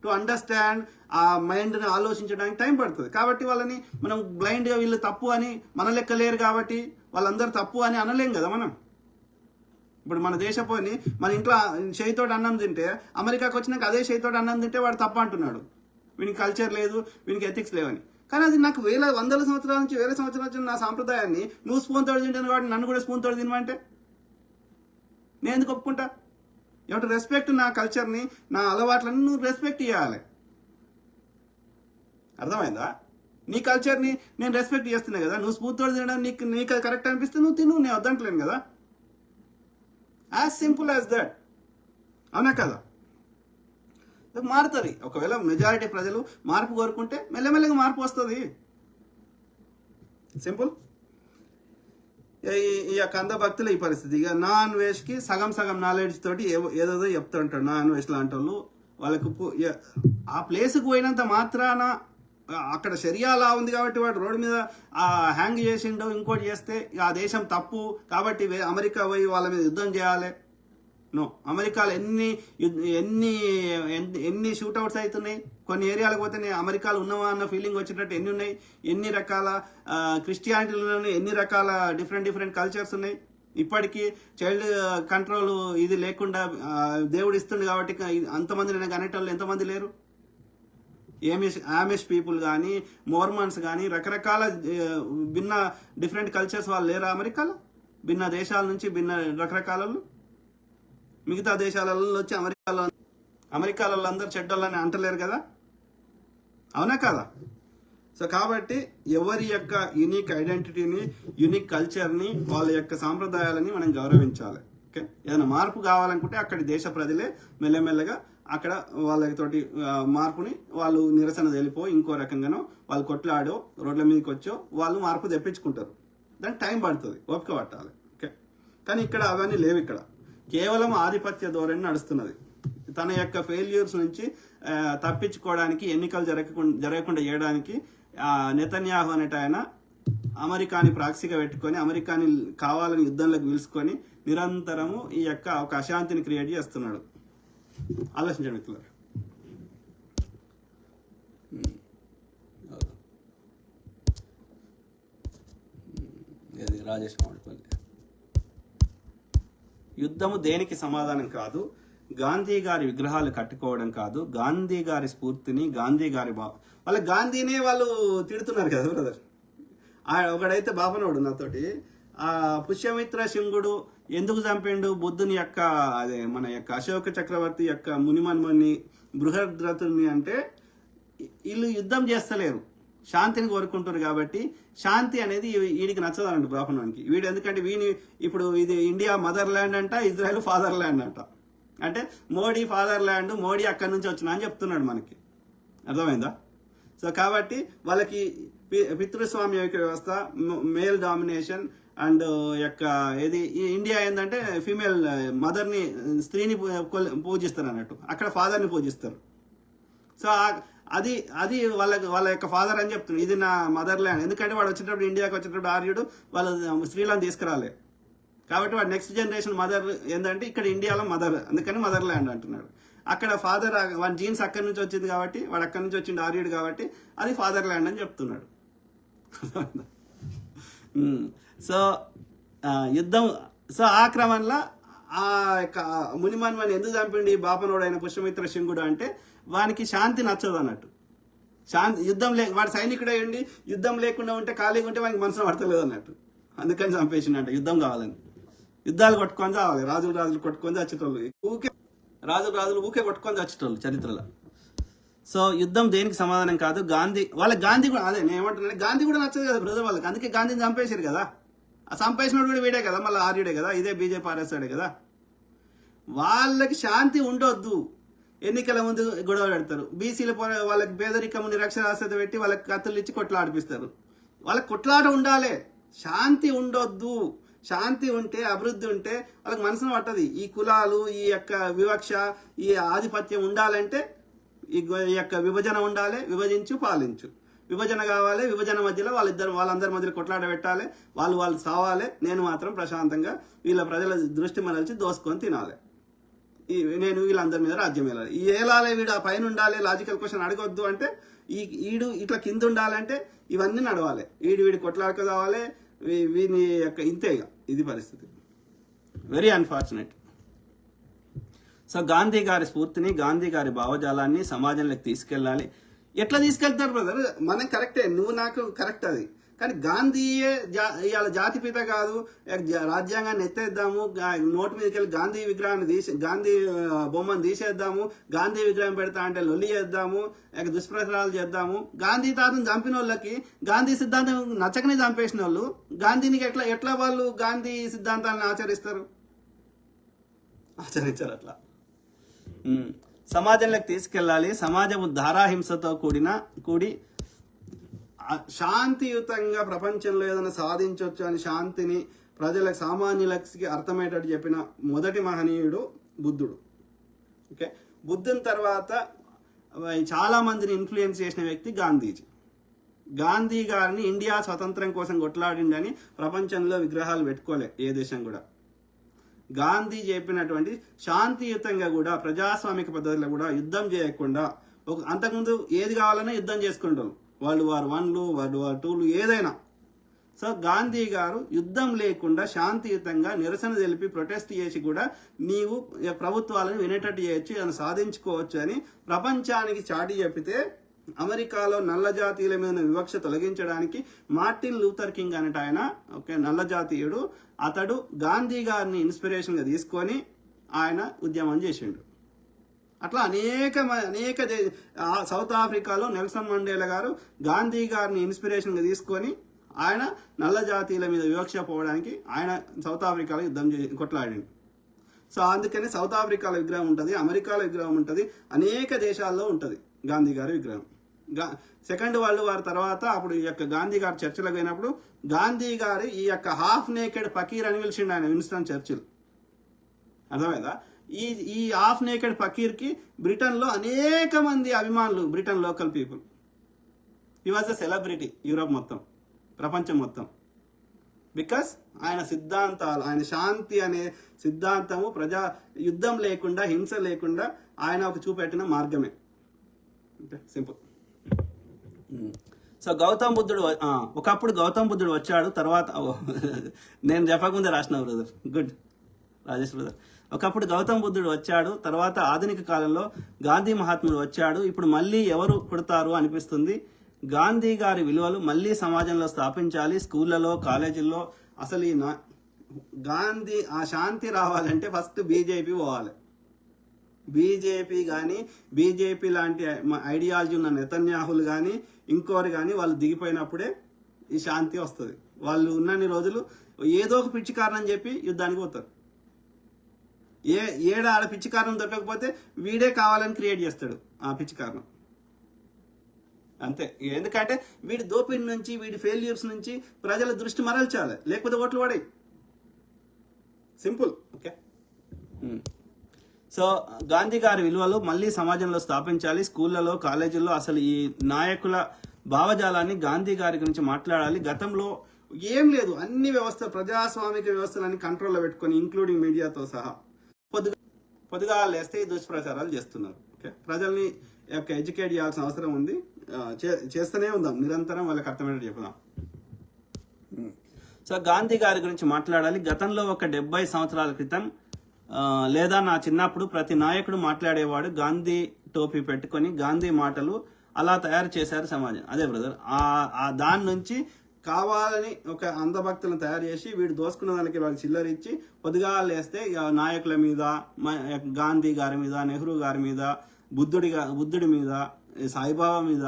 to understand. ఆ మైండ్ని ఆలోచించడానికి టైం పడుతుంది. కాబట్టి వాళ్ళని మనం బ్లైండ్గా వీళ్ళు తప్పు అని మన లెక్క లేరు కాబట్టి వాళ్ళందరూ తప్పు అని అనలేం కదా మనం. ఇప్పుడు మన దేశపోని మన ఇంట్లో చేయితోటి అన్నం తింటే అమెరికాకి వచ్చినాక అదే చేయితోటి అన్నం తింటే వాడు తప్పు అంటున్నాడు, వీనికి కల్చర్ లేదు, వీనికి ఎథిక్స్ లేవని. కానీ అది నాకు వందల సంవత్సరాల నుంచి వేరే సంవత్సరాల నుంచి నా సాంప్రదాయాన్ని నువ్వు స్పూన్ తోడు తింటాను కాబట్టి నన్ను కూడా స్పూన్ తోడు తినమంటే నేను ఎందుకు ఒప్పుకుంటా? ఏమంటే రెస్పెక్ట్, నా కల్చర్ని, నా అలవాట్లను నువ్వు రెస్పెక్ట్ ఇవ్వాలి. అర్థమైందా? నీ కల్చర్ని నేను రెస్పెక్ట్ చేస్తున్నా కదా. నువ్వు స్పూన్ తోడు తినడం నీకు అది కరెక్ట్ అనిపిస్తే నువ్వు తిను, నేను వద్దంటలేను కదా. As simple as that. అవునా కదా? మారుతుంది. ఒకవేళ మెజారిటీ ప్రజలు మార్పు కోరుకుంటే మెల్లమెల్లగా మార్పు వస్తుంది. సింపుల్. ఈ యొక్క అంధ భక్తులు ఈ పరిస్థితి. ఇక నాన్ వెజ్కి సగం నాలెడ్జ్ తోటి ఏదేదో చెప్తూ ఉంటాడు. నాన్ వెజ్ లాంటి వాళ్ళు వాళ్ళకు ఆ ప్లేస్కి పోయినంత మాత్రాన అక్కడ షరియా ఉంది కాబట్టి వాడు రోడ్డు మీద హ్యాంగ్ చేసిండో ఇంకోటి చేస్తే ఆ దేశం తప్పు కాబట్టి అమెరికా పోయి వాళ్ళ మీద యుద్ధం చేయాలి. నో. అమెరికాలో ఎన్ని షూట్అవుట్స్ అవుతున్నాయి. కొన్ని ఏరియాలకు పోతే అమెరికాలో ఉన్నావా అన్న ఫీలింగ్ వచ్చేటట్టు ఎన్ని ఉన్నాయి. ఎన్ని రకాల క్రిస్టియానిటీలోనే ఎన్ని రకాల డిఫరెంట్ కల్చర్స్ ఉన్నాయి. ఇప్పటికీ చైల్డ్ కంట్రోల్ ఇది లేకుండా దేవుడు ఇస్తుంది కాబట్టి అంతమంది నేను అనేటోళ్ళు ఎంతమంది లేరు. ఆమిష్ పీపుల్ కానీ, మోర్మన్స్ కానీ, రకరకాల భిన్న డిఫరెంట్ కల్చర్స్ వాళ్ళు లేరా అమెరికాలో? భిన్న దేశాల నుంచి భిన్న రకరకాల మిగతా దేశాలలో వచ్చి అమెరికాలో అందరూ చెడ్డోళ్ళని అంటలేరు కదా. అవునా కదా? సో కాబట్టి ఎవరి యొక్క యూనిక్ ఐడెంటిటీని, యూనిక్ కల్చర్ని, వాళ్ళ యొక్క సాంప్రదాయాలని మనం గౌరవించాలి. ఓకే. ఏదైనా మార్పు కావాలనుకుంటే అక్కడి దేశ ప్రజలే మెల్లమెల్లగా అక్కడ వాళ్ళతోటి మార్పుని వాళ్ళు నిరసన తెలిపో ఇంకో రకంగానో వాళ్ళు కొట్లాడో రోడ్ల మీదకి వచ్చో వాళ్ళు మార్పు తెప్పించుకుంటారు. దానికి టైం పడుతుంది, ఓపిక పట్టాలి. ఓకే. కానీ ఇక్కడ అవన్నీ లేవు. ఇక్కడ కేవలం ఆధిపత్య ధోరణి నడుస్తున్నది. తన యొక్క ఫెయిల్యూర్స్ నుంచి తప్పించుకోవడానికి, ఎన్నికలు జరగకుండా చేయడానికి నెతన్యాహు అనేట ఆయన అమెరికాని ప్రాక్సీగా పెట్టుకొని అమెరికాని కావాలని యుద్ధంలోకి పిలుచుకొని నిరంతరము ఈ యొక్క ఒక అశాంతిని క్రియేట్ చేస్తున్నాడు. ఆలోచించండి మిత్రులారా. రాజేష్ మామిడిపల్లి. యుద్ధము దేనికి సమాధానం కాదు. గాంధీ గారి విగ్రహాలు కట్టుకోవడం కాదు. గాంధీ గారి స్ఫూర్తిని, గాంధీ గారి వాళ్ళ గాంధీనే వాళ్ళు తిడుతున్నారు కదా బ్రదర్. ఒకడైతే బాబనోడు నాతోటి పుష్యమిత్ర శింగుడు ఎందుకు చంపిండు బుద్ధుని యొక్క అదే మన యొక్క అశోక చక్రవర్తి యొక్క మునిమన్మని బృహద్రథుని అంటే వీళ్ళు యుద్ధం చేస్తలేరు, శాంతిని కోరుకుంటారు. కాబట్టి శాంతి అనేది వీడికి నచ్చదండి బాపనానికి. వీడు ఎందుకంటే ఇప్పుడు ఇది ఇండియా మదర్ ల్యాండ్ అంట, ఇజ్రాయెల్ ఫాదర్ ల్యాండ్ అంట. అంటే మోడీ ఫాదర్ ల్యాండ్, మోడీ అక్కడి నుంచి వచ్చినా అని చెప్తున్నాడు మనకి. అర్థమైందా? సో కాబట్టి వాళ్ళకి పితృస్వామ్య వ్యవస్థ, మేల్ డామినేషన్ అండ్ యొక్క ఏది ఇండియా ఏంటంటే ఫీమేల్ మదర్ని, స్త్రీని పూజిస్తారు అన్నట్టు. అక్కడ ఫాదర్ని పూజిస్తారు. సో అది వాళ్ళ యొక్క ఫాదర్ అని చెప్తున్నారు. ఇది నా మదర్ ల్యాండ్. ఎందుకంటే వాడు వచ్చేటప్పుడు ఇండియాకి వచ్చేటప్పుడు ఆర్యుడు వాళ్ళ స్త్రీలను తీసుకురాలే కాబట్టి వాడు నెక్స్ట్ జనరేషన్ మదర్ ఏంటంటే ఇక్కడ ఇండియాలో మదర్, అందుకని మదర్ ల్యాండ్ అంటున్నాడు. అక్కడ ఫాదర్ వాడి జీన్స్ అక్కడి నుంచి వచ్చింది కాబట్టి, వాడు అక్కడి నుంచి వచ్చింది ఆర్యుడు కాబట్టి అది ఫాదర్ ల్యాండ్ అని చెప్తున్నాడు. సో యుద్ధం. సో ఆ క్రమంలో ఆ యొక్క మునిమన్మని ఎందుకు చంపిండి బాపనోడైన పుష్యమిత్ర శింగుడు అంటే వానికి శాంతి నచ్చదు అన్నట్టు. యుద్ధం వాడు సైనికుడై ఉండి యుద్ధం లేకుండా ఉంటే ఖాళీగా ఉంటే వానికి మనసులో పడతలేదు అన్నట్టు. అందుకని చంపేసిండంట. యుద్ధం కావాలని. యుద్ధాలు కొట్టుకొని చావాలి. రాజులు కొట్టుకొని చచ్చేటోళ్ళు రాజులు ఊకే కొట్టుకొని చచ్చేటోళ్ళు చరిత్రలో. సో యుద్ధం దేనికి సమాధానం కాదు. గాంధీ కూడా అదే నేను ఏమంటున్నా, గాంధీ కూడా నచ్చదు కదా బ్రదర్ వాళ్ళకి. అందుకే గాంధీని చంపేశారు కదా. ఆ చంపేసినోడు కూడా వీడే కదా, మళ్ళీ ఆర్యుడే కదా, ఇదే బీజేపీ ఆర్ఎస్ఆడే కదా. వాళ్ళకి శాంతి ఉండొద్దు. ఎన్నికల ముందు గొడవ పెడతారు. బీసీల వాళ్ళకి పేదరికము నిరక్షరాస్యత పెట్టి వాళ్ళకి కత్తులు ఇచ్చి కొట్లాడిపిస్తారు. వాళ్ళకి కొట్లాట ఉండాలి, శాంతి ఉండొద్దు. శాంతి ఉంటే, అభివృద్ధి ఉంటే వాళ్ళకి మనసును పట్టది. ఈ కులాలు, ఈ యొక్క వివక్ష, ఈ ఆధిపత్యం ఉండాలంటే ఈ యొక్క విభజన ఉండాలి, విభజించు పాలించు. విభజన కావాలి, విభజన మధ్యలో వాళ్ళందరి మధ్యలో కొట్లాడ పెట్టాలి, వాళ్ళు సావాలి, నేను మాత్రం ప్రశాంతంగా వీళ్ళ ప్రజల దృష్టి మరల్చి దోసుకొని తినాలి, నేను వీళ్ళందరి మీద రాజ్యం వెళ్ళాలి. ఏలాలే వీడు ఆ పైన ఉండాలి, లాజికల్ క్వశ్చన్ అడగొద్దు అంటే ఈడు ఇట్లా కింద ఉండాలంటే ఇవన్నీ నడవాలి. వీడి కొట్లాడక కావాలి, వీని యొక్క ఇంతేగా ఇది పరిస్థితి. Very unfortunate. సో గాంధీ గారి స్ఫూర్తిని, గాంధీ గారి భావజాలాన్ని సమాజంలోకి తీసుకెళ్ళాలి. ఎట్లా తీసుకెళ్తారు బ్రదర్? మనం కరెక్టే, నువ్వు నాకు కరెక్ట్ అది. కానీ గాంధీయే ఇవాళ జాతిపిత కాదు, రాజ్యాంగాన్ని ఎత్తేద్దాము, నోటి మీదకి వెళ్ళి గాంధీ విగ్రహాన్ని గాంధీ బొమ్మను తీసేద్దాము, గాంధీ విగ్రహం పెడతా అంటే లొల్లి చేద్దాము, దుష్ప్రచారాలు చేద్దాము. గాంధీ తాతను చంపిన వాళ్ళకి గాంధీ సిద్ధాంతం నచ్చకనే చంపేసిన వాళ్ళు గాంధీని ఎట్లా వాళ్ళు గాంధీ సిద్ధాంతాలను ఆచరిస్తారు? ఆచరించారు. అట్లా సమాజంలోకి తీసుకెళ్ళాలి. సమాజము ధారాహింసతో కూడి శాంతియుతంగా ప్రపంచంలో ఏదైనా సాధించవచ్చు అని శాంతిని ప్రజలకు, సామాన్యులకి అర్థమయ్యేటట్టు చెప్పిన మొదటి మహనీయుడు బుద్ధుడు. ఓకే, బుద్ధుని తర్వాత చాలా మందిని ఇన్ఫ్లుయెన్స్ చేసిన వ్యక్తి గాంధీజీ. గాంధీ గారిని ఇండియా స్వతంత్రం కోసం కొట్లాడిండని ప్రపంచంలో విగ్రహాలు పెట్టుకోలే ఏ దేశం కూడా. గాంధీ చెప్పినటువంటి శాంతియుతంగా కూడా, ప్రజాస్వామిక పద్ధతిలో కూడా యుద్ధం చేయకుండా, అంతకుముందు ఏది కావాలన్నా యుద్ధం చేసుకుంటారు, వరల్డ్ వార్ 1, వరల్డ్ వార్ 2 ఏదైనా. సో గాంధీ గారు యుద్ధం లేకుండా శాంతియుతంగా నిరసన తెలిపి ప్రొటెస్ట్ చేసి కూడా నీవు ప్రభుత్వాలను వినేటట్టు చేయొచ్చు, అని సాధించుకోవచ్చు అని ప్రపంచానికి చాటి చెప్పితే, అమెరికాలో నల్ల జాతీయుల మీద వివక్ష తొలగించడానికి మార్టిన్ లూథర్ కింగ్ అనేట ఆయన నల్ల జాతీయుడు, అతడు గాంధీ గారిని ఇన్స్పిరేషన్గా తీసుకొని ఆయన ఉద్యమం చేసిండు. అట్లా అనేక సౌత్ ఆఫ్రికాలో నెల్సన్ మండేలా గారు గాంధీ గారిని ఇన్స్పిరేషన్గా తీసుకొని ఆయన నల్ల జాతీయుల మీద వివక్ష పోవడానికి ఆయన సౌత్ ఆఫ్రికాలో యుద్ధం కొట్లాడిండు. సో అందుకని సౌత్ ఆఫ్రికాలో విగ్రహం ఉంటుంది, అమెరికాలో విగ్రహం ఉంటుంది, అనేక దేశాల్లో ఉంటుంది గాంధీ గారి విగ్రహం. సెకండ్ వరల్డ్ వార్ తర్వాత అప్పుడు ఈ యొక్క గాంధీ గారు చర్చిలకు పోయినప్పుడు గాంధీ గారు ఈ యొక్క హాఫ్ నేకెడ్ ఫకీర్ అని పిలిచిండు ఆయన విన్స్టన్ చర్చిల్. అర్థమైందా? ఈ హాఫ్ నేకెడ్ ఫకీర్కి బ్రిటన్లో అనేక మంది అభిమానులు, Britain local people. He was a celebrity Europe మొత్తం, ప్రపంచం మొత్తం. బికాస్ ఆయన సిద్ధాంతాలు, ఆయన శాంతి అనే సిద్ధాంతము యుద్ధం లేకుండా, హింస లేకుండా ఆయన చూపెట్టిన మార్గమే. సింపుల్. సో ఒకప్పుడు గౌతమ్ బుద్ధుడు వచ్చాడు. తర్వాత నేను చెప్పకముందే రాసిన బ్రదర్, గుడ్ రాజేష్ బ్రదర్. ఒకప్పుడు గౌతమ్ బుద్ధుడు వచ్చాడు, తర్వాత ఆధునిక కాలంలో గాంధీ మహాత్ముడు వచ్చాడు. ఇప్పుడు మళ్ళీ ఎవరు పుడతారు అనిపిస్తుంది. గాంధీ గారి విలువలు మళ్ళీ సమాజంలో స్థాపించాలి, స్కూళ్ళలో, కాలేజీల్లో. అసలు గాంధీ ఆ శాంతి రావాలంటే ఫస్ట్ బీజేపీ పోవాలి. బీజేపీ కానీ, బీజేపీ లాంటి ఐడియాలజీ ఉన్న నెతన్యాహులు కానీ, ఇంకోరు కానీ వాళ్ళు దిగిపోయినప్పుడే ఈ శాంతి వస్తుంది. వాళ్ళు ఉన్నన్ని రోజులు ఏదో ఒక పిచ్చి కారణం చెప్పి యుద్ధానికి పోతారు. ఆడ పిచ్చి కారణం దొరకకపోతే వీడే కావాలని క్రియేట్ చేస్తాడు ఆ పిచ్చి కారణం. అంతే. ఎందుకంటే వీడి దోపిడి నుంచి, వీడి ఫెయిల్యూర్స్ నుంచి ప్రజల దృష్టి మరల్చాలి, లేకపోతే ఓట్లు పడాయి. సింపుల్. ఓకే. సో గాంధీ గారి విలువలు మళ్ళీ సమాజంలో స్థాపించాలి, స్కూళ్ళలో, కాలేజీల్లో. అసలు ఈ నాయకుల భావజాలాన్ని, గాంధీ గారి గురించి మాట్లాడాలి. గతంలో ఏం లేదు, అన్ని వ్యవస్థ, ప్రజాస్వామిక వ్యవస్థలన్నీ కంట్రోల్లో పెట్టుకొని, ఇంక్లూడింగ్ మీడియాతో సహా పొద్దుగా లేస్తే ఈ దుష్ప్రచారాలు చేస్తున్నారు. ఓకే, ప్రజల్ని ఎడ్యుకేట్ చేయాల్సిన అవసరం ఉంది. చేస్తూనే ఉందాం, నిరంతరం వాళ్ళకి అర్థమయ్యేట్టు చెప్పుదాం. సో గాంధీ గారి గురించి మాట్లాడాలి. గతంలో ఒక 70 సంవత్సరాల క్రితం లేదా నా చిన్నప్పుడు ప్రతి నాయకుడు మాట్లాడేవాడు గాంధీ టోపీ పెట్టుకొని, గాంధీ మాటలు అలా తయారు చేశారు సమాజం. అదే బ్రదర్, దాని నుంచి కావాలని ఒక అంధభక్తులను తయారు చేసి వీడు దోసుకున్న దానికి వాళ్ళు చిల్లరిచ్చి పొద్దుగా లేస్తే నాయకుల మీద, గాంధీ గారి మీద, నెహ్రూ గారి మీద, బుద్ధుడి మీద, సాయిబాబా మీద,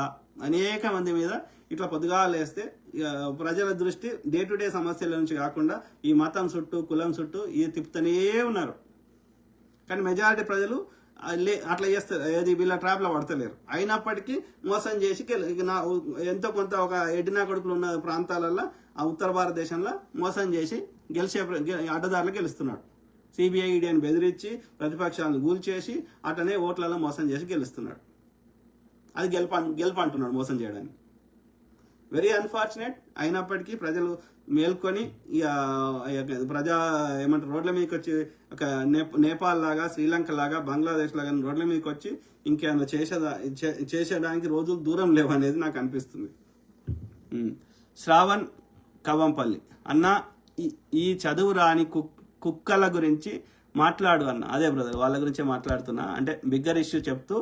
అనేక మంది మీద ఇట్లా పొద్దుగా లేస్తే ప్రజల దృష్టి డే టు డే సమస్యల నుంచి కాకుండా ఈ మతం చుట్టూ, కులం చుట్టూ తిప్పుతూనే ఉన్నారు. కానీ మెజారిటీ ప్రజలు అట్లా చేస్తారు, ఏది వీళ్ళ ట్రాప్లో పడతలేరు. అయినప్పటికీ మోసం చేసి ఎంతో కొంత ఒక ఎడ్డినా కొడుకులు ఉన్న ప్రాంతాలలో ఆ ఉత్తర భారతదేశంలో మోసం చేసి అడ్డదారులు గెలుస్తున్నాడు. సిబిఐ ఈడీని బెదిరించి ప్రతిపక్షాలను కూల్చేసి అట్లనే ఓట్లలో మోసం చేసి గెలుస్తున్నాడు. అది గెలుపు అంటున్నాడు మోసం చేయడానికి. Very unfortunate. అయినప్పటికీ ప్రజలు మేల్కొని ప్రజా ఏమంటారు రోడ్ల మీదకి వచ్చి ఒక నేపాల్ లాగా, శ్రీలంక లాగా, బంగ్లాదేశ్ లాగా రోడ్ల మీదకి వచ్చి ఇంకేమైనా చేసేయడానికి రోజులు దూరం లేవనేది నాకు అనిపిస్తుంది. శ్రావణ్ కవంపల్లి అన్న, ఈ చదువు రాని కుక్కల గురించి మాట్లాడు అన్న. అదే బ్రదర్, వాళ్ళ గురించే మాట్లాడుతున్నా. అంటే బిగ్గర్ ఇష్యూ చెప్తూ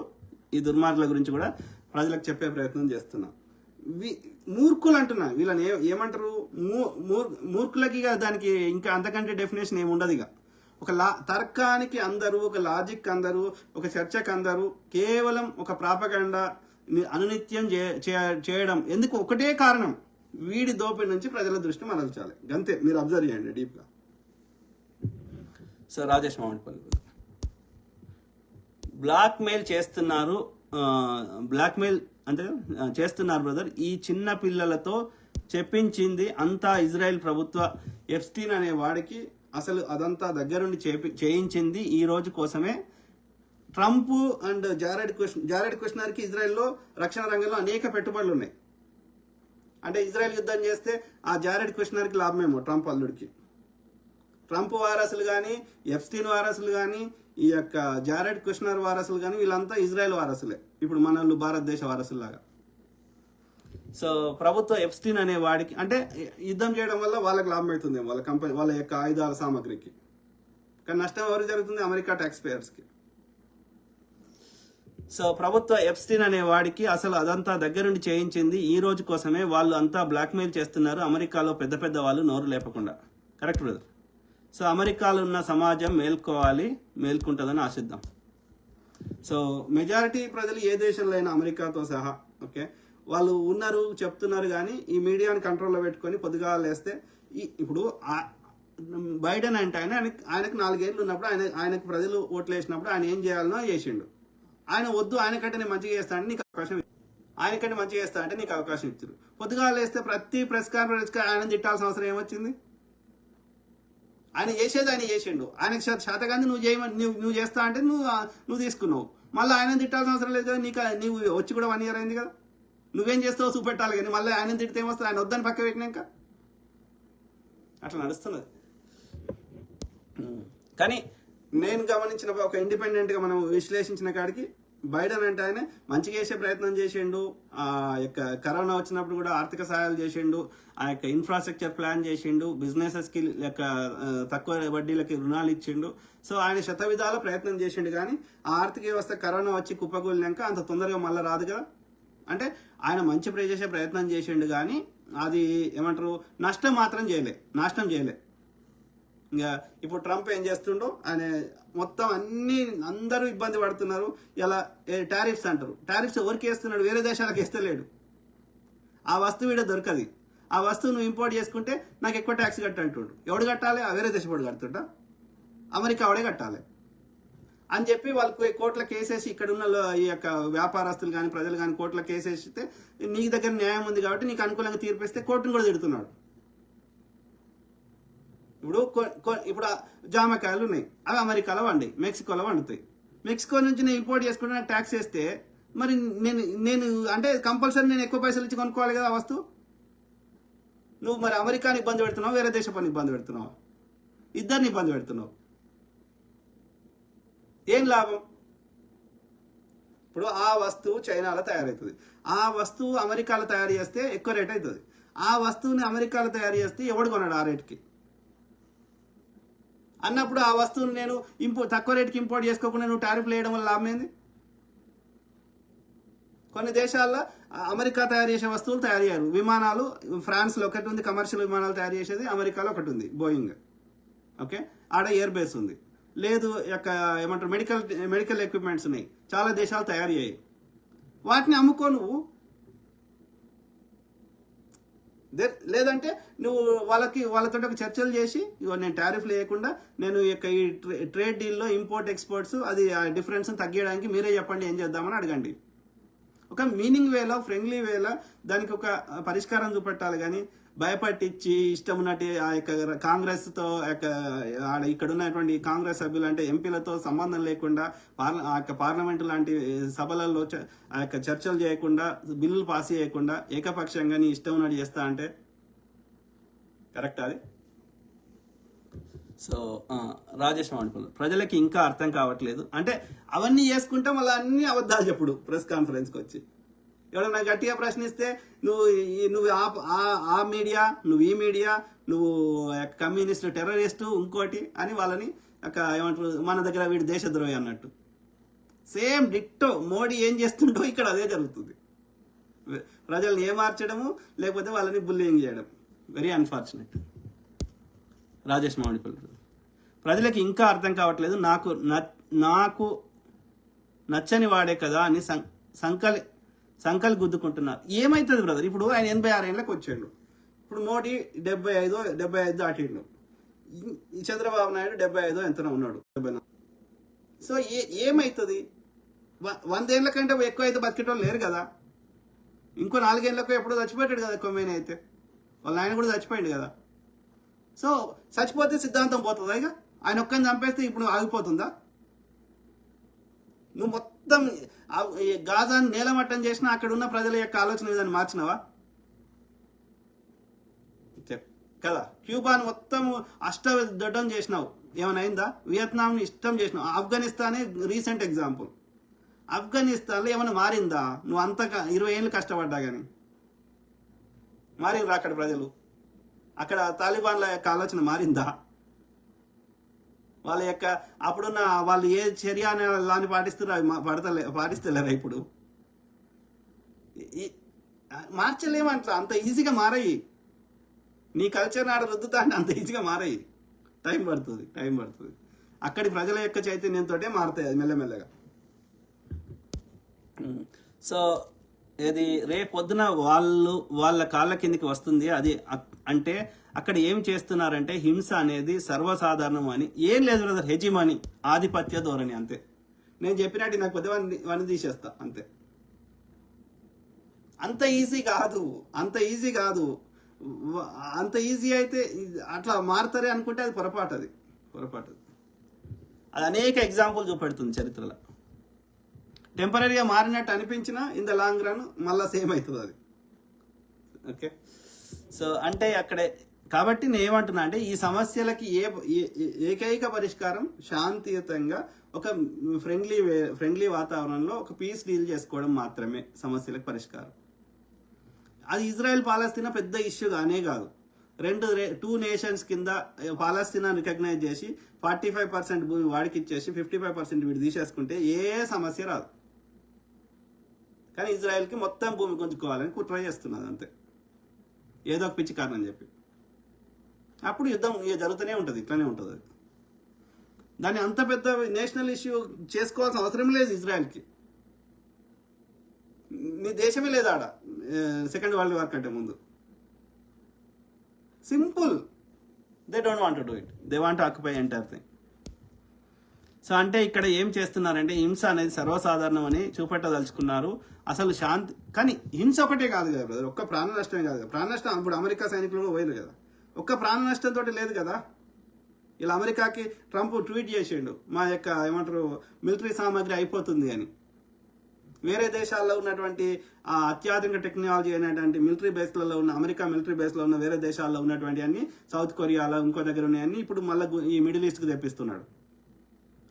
ఈ దుర్మార్గుల గురించి కూడా ప్రజలకు చెప్పే ప్రయత్నం చేస్తున్నా. మూర్ఖులు అంటున్నా. వీళ్ళని ఏమంటారు? మూర్ఖులకి దానికి ఇంకా అంతకంటే డెఫినేషన్ ఏమి ఉండదు. ఇక ఒక తర్కానికి అందరూ, ఒక లాజిక్ అందరూ, ఒక చర్చకు అందరూ కేవలం ఒక ప్రాపగండా అనునిత్యం చేయడం ఎందుకు? ఒకటే కారణం, వీడి దోపిడి నుంచి ప్రజల దృష్టి మరల్చాలి. అంతే. మీరు అబ్జర్వ్ చేయండి డీప్గా. సో రాజేష్ మామిడిపల్లి బ్లాక్మెయిల్ చేస్తున్నారు, బ్లాక్మెయిల్ అంటే చేస్తున్నారు బ్రదర్. ఈ చిన్న పిల్లలతో చెప్పించింది అంతా ఇజ్రాయెల్ ప్రభుత్వ. ఎప్స్టీన్ అనే వాడికి అసలు అదంతా దగ్గరుండి చేయించింది ఈ రోజు కోసమే. ట్రంప్ అండ్ జారెడ్ కుష్నర్కి ఇజ్రాయెల్లో రక్షణ రంగంలో అనేక పెట్టుబడులు ఉన్నాయి. అంటే ఇజ్రాయెల్ యుద్ధం చేస్తే ఆ జారెడ్ కుష్నర్కి లాభమేమో ట్రంప్ అల్లుడికి. ట్రంప్ వారసులు కానీ, ఎప్స్టీన్ వారసులు కానీ, ఈ యొక్క జారెడ్ కుష్నర్ వారసులు కానీ వీళ్ళంతా ఇజ్రాయెల్ వారసులే. ఇప్పుడు మనల్ని భారతదేశ వారసులాగా. సో ప్రభుత్వ ఎప్స్టీన్ అనే వాడికి అంటే యుద్ధం చేయడం వల్ల వాళ్ళకి లాభం అవుతుంది వాళ్ళ కంపెనీ, వాళ్ళ యొక్క ఆయుధాల సామాగ్రికి. కానీ నష్టం ఎవరికి జరుగుతుంది? అమెరికా ట్యాక్స్ పేయర్స్కి. సో ప్రభుత్వ ఎప్స్టీన్ అనే వాడికి అసలు అదంతా దగ్గరుండి చేయించింది ఈ రోజు కోసమే. వాళ్ళు అంతా బ్లాక్మెయిల్ చేస్తున్నారు అమెరికాలో పెద్ద పెద్ద వాళ్ళు నోరు లేపకుండా. Correct brother. సో అమెరికాలో ఉన్న సమాజం మేల్కుంటుందని ఆశిద్దాం. సో మెజారిటీ ప్రజలు ఏ దేశంలో అయినా అమెరికాతో సహా ఓకే వాళ్ళు ఉన్నారు చెప్తున్నారు. కానీ ఈ మీడియాని కంట్రోల్లో పెట్టుకొని పొద్దుగా లేస్తే ఇప్పుడు బైడెన్ అంటే ఆయనకు 4 ఏళ్ళు ఉన్నప్పుడు ఆయనకు ప్రజలు ఓట్లు వేసినప్పుడు ఆయన ఏం చేయాలనో చేసిండు. ఆయన వద్దు, ఆయనకంటే నేను మంచిగా చేస్తా అంటే నీకు అవకాశం, ఆయనకంటే మంచిగా చేస్తా అంటే నీకు అవకాశం ఇచ్చారు. పొద్దుగా లేస్తే ప్రతి ప్రెస్ కాన్ఫరెన్స్ ఆయన తిట్టాల్సిన అవసరం ఏమొచ్చింది? ఆయన చేసేది ఆయన చేసిండు. ఆయనకు శాతగాంది నువ్వు చేస్తా అంటే నువ్వు తీసుకున్నావు. మళ్ళీ ఆయన తిట్టాల్సిన అవసరం లేదు కదా. నీవు వచ్చి కూడా 1 year అయింది కదా. నువ్వేం చేస్తావో చూపెట్టాలి. కానీ మళ్ళీ ఆయన తిడితే ఏమొస్తుంది? ఆయన వద్దని పక్క పెట్టినాక అట్లా నడుస్తున్నది. కానీ నేను గమనించిన ఒక ఇండిపెండెంట్గా మనం విశ్లేషించిన కాడికి బైడెన్ అంటే ఆయన మంచిగా చేసే ప్రయత్నం చేసిండు. ఆ యొక్క కరోనా వచ్చినప్పుడు కూడా ఆర్థిక సహాయాలు చేసిండు, ఆ యొక్క ఇన్ఫ్రాస్ట్రక్చర్ ప్లాన్ చేసిండు, బిజినెసెస్కి యొక్క తక్కువ వడ్డీలకి రుణాలు ఇచ్చిండు. సో ఆయన శతవిధాల ప్రయత్నం చేసిండు. కానీ ఆ ఆర్థిక వ్యవస్థ కరోనా వచ్చి కుప్పకూలినాక అంత తొందరగా మళ్ళీ రాదు కదా. అంటే ఆయన మంచి చేసే ప్రయత్నం చేసిండు. కానీ అది ఏమంటారు, నష్టం మాత్రం చేయలే, నాశనం చేయలే. ఇంకా ఇప్పుడు ట్రంప్ ఏం చేస్తుండో ఆయన మొత్తం అందరూ ఇబ్బంది పడుతున్నారు. ఇలా టారిఫ్స్ అంటారు. టారిఫ్స్ ఎవరికి వేస్తున్నాడు? వేరే దేశాలకు వేస్తలేడు. ఆ వస్తువు వీడ దొరకది. ఆ వస్తువు నువ్వు ఇంపోర్ట్ చేసుకుంటే నాకు ఎక్కువ ట్యాక్స్ కట్టాలంటుండు. ఎవడు కట్టాలి? వేరే దేశపోడు కడుతుంటా? అమెరికా వాడే కట్టాలి అని చెప్పి వాళ్ళకి కోర్టుల కేసేసి ఇక్కడ ఉన్న ఈ యొక్క వ్యాపారస్తులు కానీ ప్రజలు కానీ కోర్టుల కేసేస్తే నీ దగ్గర న్యాయం ఉంది కాబట్టి నీకు అనుకూలంగా తీర్పిస్తే కోర్టును కూడా తిడుతున్నాడు. ఇప్పుడు జామకాయలు ఉన్నాయి, అవి అమెరికాలో వండి మెక్సికోలో వండుతాయి. మెక్సికో నుంచి నేను ఇంపోర్ట్ చేసుకుంటే నాకు ట్యాక్స్ వేస్తే మరి నేను అంటే కంపల్సరీ నేను ఎక్కువ పైసలు ఇచ్చి కొనుక్కోవాలి కదా ఆ వస్తువు. నువ్వు మరి అమెరికాని ఇబ్బంది పెడుతున్నావు, వేరే దేశ పని ఇబ్బంది పెడుతున్నావు, ఇద్దరిని ఇబ్బంది పెడుతున్నావు. ఏం లాభం? ఇప్పుడు ఆ వస్తువు చైనాలో తయారవుతుంది, ఆ వస్తువు అమెరికాలో తయారు చేస్తే ఎక్కువ రేట్ అవుతుంది. ఆ వస్తువుని అమెరికాలో తయారు చేస్తే ఎవడు కొన్నాడు ఆ రేట్కి అన్నప్పుడు ఆ వస్తువుని నేను తక్కువ రేటుకి ఇంపోర్ట్ చేసుకోకుండా నువ్వు టారిఫ్లు వేయడం వల్ల లాభం ఏంది? కొన్ని దేశాల్లో అమెరికా తయారు చేసే వస్తువులు తయారు చేయరు. విమానాలు ఫ్రాన్స్లో ఒకటి ఉంది, కమర్షియల్ విమానాలు తయారు చేసేది. అమెరికాలో ఒకటి ఉంది, బోయింగ్. ఓకే, ఆడ ఎయిర్ బేస్ ఉంది. లేదు యొక్క ఏమంటారు మెడికల్ ఎక్విప్మెంట్స్ ఉన్నాయి, చాలా దేశాలు తయారు చేయి. వాటిని అమ్ముకో నువ్వు. లేదంటే నువ్వు వాళ్ళతో ఒక చర్చలు చేసి ఇగో నేను టారిఫ్ లేకుండా నేను ఈ ట్రేడ్ డీల్లో ఇంపోర్ట్ ఎక్స్పోర్ట్స్ అది డిఫరెన్స్ తగ్గించడానికి మీరే చెప్పండి ఏం చేద్దామని అడగండి. ఒక మీనింగ్ వేలో ఫ్రెండ్లీ వేలో దానికి ఒక పరిష్కారం చూపెట్టాలి. కానీ భయపట్టించి ఇష్టం ఉన్నట్టు ఆ యొక్క కాంగ్రెస్తో ఇక్కడ ఉన్నటువంటి కాంగ్రెస్ సభ్యులు అంటే ఎంపీలతో సంబంధం లేకుండా ఆ యొక్క పార్లమెంటు లాంటి సభలలో ఆ యొక్క చర్చలు చేయకుండా బిల్లులు పాస్ చేయకుండా ఏకపక్షంగా నీ ఇష్టం ఉన్నట్టు చేస్తా అంటే కరెక్ట్ అది. సో రాజేష్ మాడుకులు ప్రజలకి ఇంకా అర్థం కావట్లేదు అంటే అవన్నీ చేసుకుంటే మళ్ళీ అన్ని అబద్ధాలు చెప్పుడు ప్రెస్ కాన్ఫరెన్స్కి వచ్చి ఎవడన్నా గట్టిగా ప్రశ్నిస్తే నువ్వు ఆ మీడియా నువ్వు ఈ మీడియా నువ్వు కమ్యూనిస్ట్ టెర్రరిస్టు ఇంకోటి అని వాళ్ళని ఏమంటారు మన దగ్గర వీడు దేశద్రోహి అన్నట్టు. సేమ్ డిట్టో మోడీ ఏం చేస్తుంటో ఇక్కడ అదే జరుగుతుంది. ప్రజల్ని ఏమార్చడము లేకపోతే వాళ్ళని బుల్లింగ్ చేయడం. Very unfortunate. రాజేష్ మామిడిపల్లి ప్రజలకి ఇంకా అర్థం కావట్లేదు నాకు నచ్చని వాడే కదా అని సంకలి గుద్దుకుంటున్నారు. ఏమవుతుంది బ్రదర్? ఇప్పుడు ఆయన 86 ఏళ్ళకి వచ్చాడు. ఇప్పుడు మోడీ 75 దాటిండు. చంద్రబాబు నాయుడు 75 ఎంతనో ఉన్నాడు. సో ఏమవుతుంది? 100 ఏళ్ళ కంటే ఎక్కువ అయితే బతికేటోళ్ళు లేరు కదా. ఇంకో 4 ఏళ్ళకు ఎప్పుడో చచ్చిపోయాడు కదా కొమ్మేన అయితే. వాళ్ళ ఆయన కూడా చచ్చిపోయాడు కదా. సో చచ్చిపోతే సిద్ధాంతం పోతుందా? ఇక ఆయన ఒక్కని చంపేస్తే ఇప్పుడు ఆగిపోతుందా? నువ్వు మొత్తం గాజాను నేలమట్టం చేసినా అక్కడ ఉన్న ప్రజల యొక్క ఆలోచన విధాన్ని మార్చినవా కదా? క్యూబాను మొత్తం దొడ్డం చేసినావు, ఏమైనా అయిందా? వియత్నాంని ఇష్టం చేసినావు. ఆఫ్ఘనిస్తానే రీసెంట్ ఎగ్జాంపుల్. ఆఫ్ఘనిస్తాన్లో ఏమైనా మారిందా? నువ్వు అంతగా 20 ఏళ్ళు కష్టపడ్డా కానీ మారిందా అక్కడ ప్రజలు? అక్కడ తాలిబాన్ల యొక్క ఆలోచన మారిందా? వాళ్ళ యొక్క అప్పుడున్న వాళ్ళు ఏ చర్య లాని పాటిస్తలేరా ఇప్పుడు? మార్చలేమంటా అంత ఈజీగా మారాయి. నీ కల్చర్ నాడ రుద్దుతా అంటే అంత ఈజీగా మారాయి. టైం పడుతుంది. అక్కడి ప్రజల యొక్క చైతన్యంతో మారుతాయి అది మెల్లమెల్లగా. సో ఇది రేపొద్దున వాళ్ళ కాళ్ళ కిందికి వస్తుంది. అది అంటే అక్కడ ఏం చేస్తున్నారంటే హింస అనేది సర్వసాధారణం అని ఏం లేదు బ్రదర్. హెజిమని ఆధిపత్య ధోరణి అంతే. నేను చెప్పినట్టు నాకు కొద్దిగా వని తీసేస్తా అంతే. అంత ఈజీ కాదు. అంత ఈజీ అయితే అట్లా మారుతారే అనుకుంటే అది పొరపాటు. అది అనేక ఎగ్జాంపుల్ చూపెడుతుంది చరిత్రలో. టెంపరీగా మారినట్టు అనిపించినా ఇన్ ద లాంగ్ రన్ మళ్ళీ సేమ్ అవుతుంది అది. ఓకే. సో అంటే అక్కడే కాబట్టి నేను ఏమంటున్నా అంటే ఈ సమస్యలకి ఏకైక పరిష్కారం శాంతియుతంగా ఒక ఫ్రెండ్లీ వాతావరణంలో ఒక పీస్ డీల్ చేసుకోవడం మాత్రమే సమస్యలకు పరిష్కారం. అది ఇజ్రాయెల్ పాలస్తీనా పెద్ద ఇష్యూ కానే కాదు. 2 నేషన్స్ కింద పాలస్తీనా రికగ్నైజ్ చేసి 45% భూమి వాడికి ఇచ్చేసి 55% వీడు తీసేసుకుంటే ఏ సమస్య రాదు. కానీ ఇజ్రాయెల్కి మొత్తం భూమి గుంజుకోవాలని కుట్ర చేస్తున్నది అంతే, ఏదో ఒక పిచ్చి కారణం చెప్పి. అప్పుడు యుద్ధం జరుగుతూనే ఉంటుంది, ఇట్లానే ఉంటుంది. అది దాన్ని అంత పెద్ద నేషనల్ ఇష్యూ చేసుకోవాల్సిన అవసరం లేదు ఇజ్రాయెల్కి. నీ దేశమే లేదు ఆడ సెకండ్ వరల్డ్ వార్ కంటే ముందు. Simple. They don't want to do it. They want to occupy entire thing. So అంటే ఇక్కడ ఏం చేస్తున్నారంటే హింస అనేది సర్వసాధారణం అని చూపెట్టదలుచుకున్నారు. అసలు శాంతి కానీ హింస ఒకటే కాదు కదా బ్రదర్, ఒక్క ప్రాణ నష్టమే కాదు కదా. ప్రాణ నష్టం ఇప్పుడు అమెరికా సైనికులు పోయింది కదా, ఒక్క ప్రాణ నష్టంతో లేదు కదా. ఇలా అమెరికాకి ట్రంప్ ట్వీట్ చేసిండు మా యొక్క ఏమంటారు మిలిటరీ సామాగ్రి అయిపోతుంది అని. వేరే దేశాల్లో ఉన్నటువంటి అత్యాధునిక టెక్నాలజీ అయినటువంటి మిలిటరీ బేస్లలో ఉన్న అమెరికా మిలిటరీ బేస్లో ఉన్న వేరే దేశాల్లో ఉన్నటువంటి అన్ని సౌత్ కొరియాలో ఇంకో దగ్గర ఉన్నాయన్నీ ఇప్పుడు మళ్ళీ ఈ మిడిల్ ఈస్ట్కి తెప్పిస్తున్నాడు.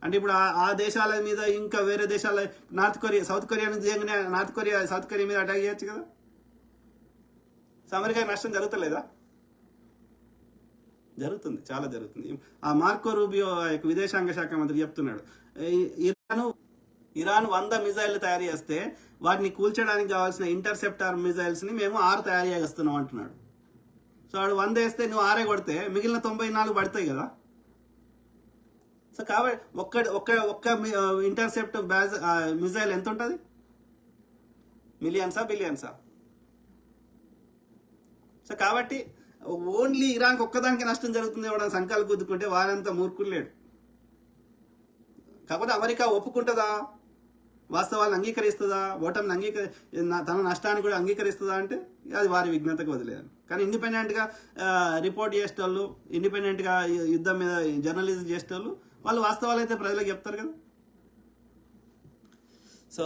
అంటే ఇప్పుడు ఆ దేశాల మీద ఇంకా వేరే దేశాల సౌత్ కొరియా నుంచి సౌత్ కొరియా మీద అటాక్ చేయొచ్చు కదా. సో అమెరికా నష్టం జరుగుతలేదా? జరుగుతుంది, చాలా జరుగుతుంది. ఆ మార్కో రూబియో విదేశాంగ శాఖ మంత్రి చెప్తున్నాడు ఇరాన్ 100 మిజైల్ తయారు చేస్తే వాటిని కూల్చడానికి కావాల్సిన ఇంటర్సెప్టార్ మిజైల్స్ ని మేము 6 తయారు చేస్తున్నాం అంటున్నాడు. సో వాడు 100 వేస్తే నువ్వు 6 కొడితే మిగిలిన 94 పడతాయి కదా. సో కాబట్టి ఒక్క ఇంటర్సెప్ట్ మిజైల్ ఎంత ఉంటుంది? మిలియన్సా బిలియన్సా? సో కాబట్టి ఓన్లీ ఇరాన్కి ఒక్కదానికి నష్టం జరుగుతుంది ఎవడని సంకల్పం గుద్దుకుంటే వారంతా మూర్ఖులు లేడు. కాకపోతే అమెరికా ఒప్పుకుంటుందా, వాస్తవాలను అంగీకరిస్తుందా, ఓటమిని తన నష్టాన్ని కూడా అంగీకరిస్తుందా అంటే అది వారి విజ్ఞతకు వదిలేరు. కానీ ఇండిపెండెంట్గా రిపోర్ట్ చేసేటోళ్ళు, ఇండిపెండెంట్గా యుద్ధం మీద జర్నలిజం చేసేటోళ్ళు వాళ్ళు వాస్తవాలు అయితే ప్రజలకు చెప్తారు కదా. సో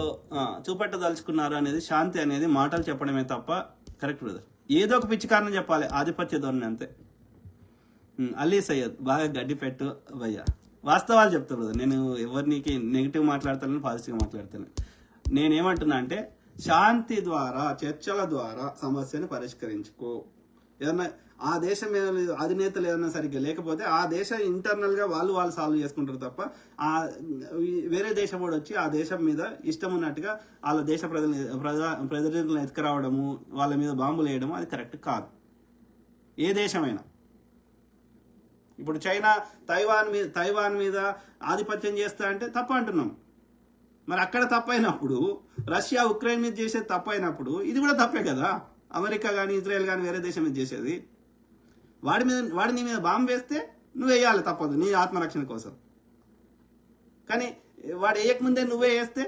చూపెట్టదలుచుకున్నారు అనేది శాంతి అనేది మాటలు చెప్పడమే తప్ప కరెక్ట్ బ్రదర్. ఏదో ఒక పిచ్చి కారణం చెప్పాలి, ఆధిపత్య ధోరణి అంతే. అలీ సయ్యద్ బాగా గడ్డి పెట్టు భయ్యా, వాస్తవాలు చెప్తా బ్రదర్. నేను ఎవరికి నెగిటివ్ మాట్లాడతాను, పాజిటివ్గా మాట్లాడతాను. నేనేమంటున్నా అంటే శాంతి ద్వారా, చర్చల ద్వారా సమస్యను పరిష్కరించుకో. ఏదన్నా ఆ దేశం అధినేతలు ఏదైనా సరిగ్గా లేకపోతే ఆ దేశం ఇంటర్నల్గా వాళ్ళు సాల్వ్ చేసుకుంటారు తప్ప ఆ వేరే దేశం కూడా వచ్చి ఆ దేశం మీద ఇష్టం ఉన్నట్టుగా వాళ్ళ దేశ ప్రజలను ఎత్తుకురావడము, వాళ్ళ మీద బాంబులు వేయడము అది కరెక్ట్ కాదు. ఏ దేశమైనా ఇప్పుడు చైనా తైవాన్ మీద ఆధిపత్యం చేస్తా అంటే తప్పు అంటున్నాం. మరి అక్కడ తప్పైనప్పుడు రష్యా ఉక్రెయిన్ మీద చేసేది తప్పైనప్పుడు ఇది కూడా తప్పే కదా. అమెరికా కానీ ఇజ్రాయెల్ కానీ వేరే దేశం మీద చేసేది. వాడి నీ మీద బాంబు వేస్తే నువ్వు వేయాలి, తప్పదు, నీ ఆత్మరక్షణ కోసం. కానీ వాడు వేయకముందే నువ్వే వేస్తే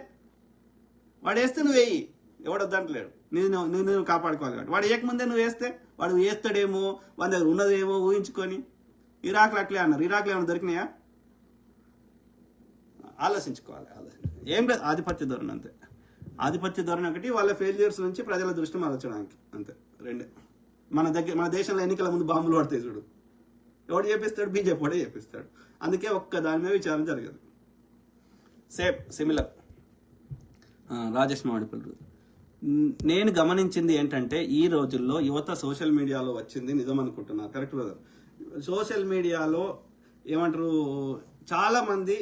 నువ్వు వేయి, ఎవడొద్దంటలేడు, నేను కాపాడుకోవాలి కాబట్టి. వాడు వేయకముందే నువ్వు వేస్తే వాడు వేస్తాడేమో, వాడి దగ్గర ఉన్నదేమో ఊహించుకొని. ఇరాక్లో అట్లే అన్నారు. ఇరాక్లో ఏమైనా దొరికినాయా? ఆలోచించుకోవాలి. ఏం లేదు, ఆధిపత్య ధోరణి అంతే. ఆధిపత్య ధోరణి ఒకటి, వాళ్ళ ఫెయిల్యూర్స్ నుంచి ప్రజల దృష్టి మరల్చడానికి అంతే. రెండే. మన దేశంలో ఎన్నికల ముందు బాంబులు పడతాయి చూడు, ఎవడు చేపిస్తాడు? బీజేపీ వాడే చేపిస్తాడు. అందుకే ఒక్క దాని మీద విచారణ జరగదు. సిమిలర్ రాజేష్ మాడిపల్లి. నేను గమనించింది ఏంటంటే ఈ రోజుల్లో యువత సోషల్ మీడియాలో వచ్చింది నిజం అనుకుంటున్నారు. Correct brother. సోషల్ మీడియాలో ఏమంటారు, చాలా మంది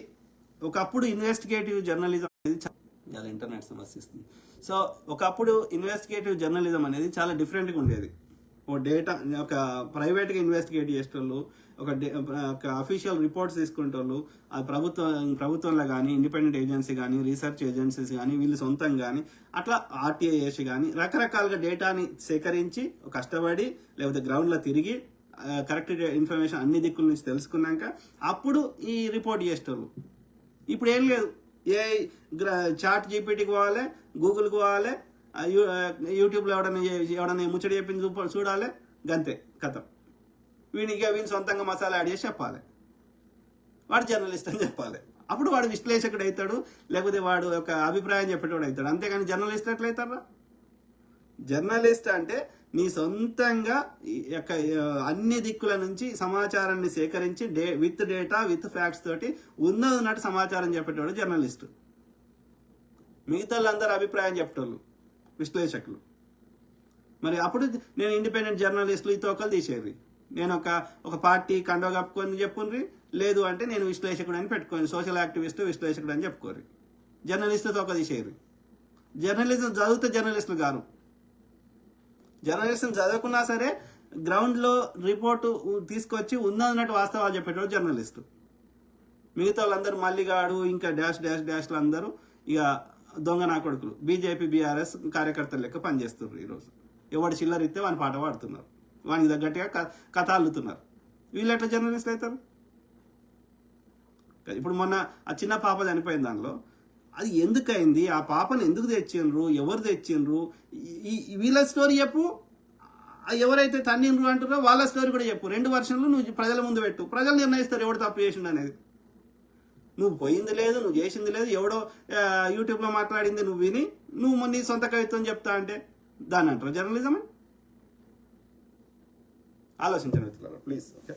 ఒకప్పుడు ఇన్వెస్టిగేటివ్ జర్నలిజం అనేది చాలా ఇంటర్నెట్ సమస్య ఇస్తుంది. సో ఒకప్పుడు ఇన్వెస్టిగేటివ్ జర్నలిజం అనేది చాలా డిఫరెంట్గా ఉండేది. ఒక ప్రైవేట్గా ఇన్వెస్టిగేట్ చేసేటోళ్ళు, ఒక అఫీషియల్ రిపోర్ట్స్ తీసుకునేటోళ్ళు, అది ప్రభుత్వంలో కానీ, ఇండిపెండెంట్ ఏజెన్సీ కానీ, రీసెర్చ్ ఏజెన్సీస్ కానీ, వీళ్ళు సొంతం కానీ, అట్లా ఆర్టీఐ చేసి కానీ రకరకాలుగా డేటాని సేకరించి కష్టపడి లేకపోతే గ్రౌండ్లో తిరిగి కరెక్ట్ ఇన్ఫర్మేషన్ అన్ని దిక్కుల నుంచి తెలుసుకున్నాక అప్పుడు ఈ రిపోర్ట్ చేసేటోళ్ళు. ఇప్పుడు ఏం లేదు, చాట్ జీపీటీకి పోవాలి, గూగుల్కి పోవాలి, యూట్యూబ్లో ఎవడన్నా ముచ్చడి చెప్పింది చూడాలి, గంతే కథ. వీని సొంతంగా మసాలా యాడ్ చేసి చెప్పాలి, వాడు జర్నలిస్ట్ అని చెప్పాలి. అప్పుడు వాడు విశ్లేషకుడు అవుతాడు, లేకపోతే వాడు ఒక అభిప్రాయం చెప్పేటోడు అవుతాడు. అంతేగాని జర్నలిస్ట్ ఎట్లయితారా? జర్నలిస్ట్ అంటే నీ సొంతంగా అన్ని దిక్కుల నుంచి సమాచారాన్ని సేకరించి విత్ డేటా విత్ ఫ్యాక్ట్స్ తోటి ఉన్నట్టు సమాచారం చెప్పేటోడు జర్నలిస్ట్. మిగతా వాళ్ళందరూ అభిప్రాయం చెప్పేటోళ్ళు విశ్లేషకులు. మరి అప్పుడు నేను ఇండిపెండెంట్ జర్నలిస్టులు ఈ తోకలు తీసేది. నేను ఒక పార్టీ కండవ కప్పుకొని చెప్పుకుని, లేదు అంటే నేను విశ్లేషకుడు అని పెట్టుకోని, సోషల్ యాక్టివిస్ట్ విశ్లేషకుడు అని చెప్పుకోరు. జర్నలిస్టు తోక తీసేది. జర్నలిజం చదివితే జర్నలిస్టులు గారు. జర్నలిస్ట్ని చదవకున్నా సరే గ్రౌండ్లో రిపోర్టు తీసుకొచ్చి ఉన్నట్టు వాస్తవాలు చెప్పేటోడు జర్నలిస్టు. మిగతా వాళ్ళందరూ మల్లిగాడు ఇంకా డాష్లు అందరూ ఇక దొంగ నా కొడుకులు, బీజేపీ బీఆర్ఎస్ కార్యకర్తలు లెక్క పనిచేస్తున్నారు. ఈరోజు ఎవడు చిల్లర ఇస్తే వాని పాట పాడుతున్నారు, వానికి తగ్గట్టుగా కథ అల్లుతున్నారు. వీళ్ళు ఎట్లా జర్నలిస్ట్ అవుతారు? ఇప్పుడు మొన్న ఆ చిన్న పాప చనిపోయిన దానిలో అది ఎందుకైంది, ఆ పాపను ఎందుకు తెచ్చిండ్రు, ఎవరు తెచ్చిండ్రు, వీళ్ళ స్టోరీ చెప్పు. ఎవరైతే తన్నిండ్రు అంటారో వాళ్ళ స్టోరీ కూడా చెప్పు. 2 వర్షన్లు నువ్వు ప్రజల ముందు పెట్టు, ప్రజలు నిర్ణయిస్తారు ఎవడు తప్పు చేసిండు అనేది. నువ్వు పోయింది లేదు, నువ్వు చేసింది లేదు, ఎవడో యూట్యూబ్లో మాట్లాడింది నువ్వు విని నువ్వు నీ సొంత కవిత్వం చెప్తా అంటే దాన్ని అంటారు జర్నలిజం అని? ఆలోచించండి మిత్రులారా ప్లీజ్. ఓకే.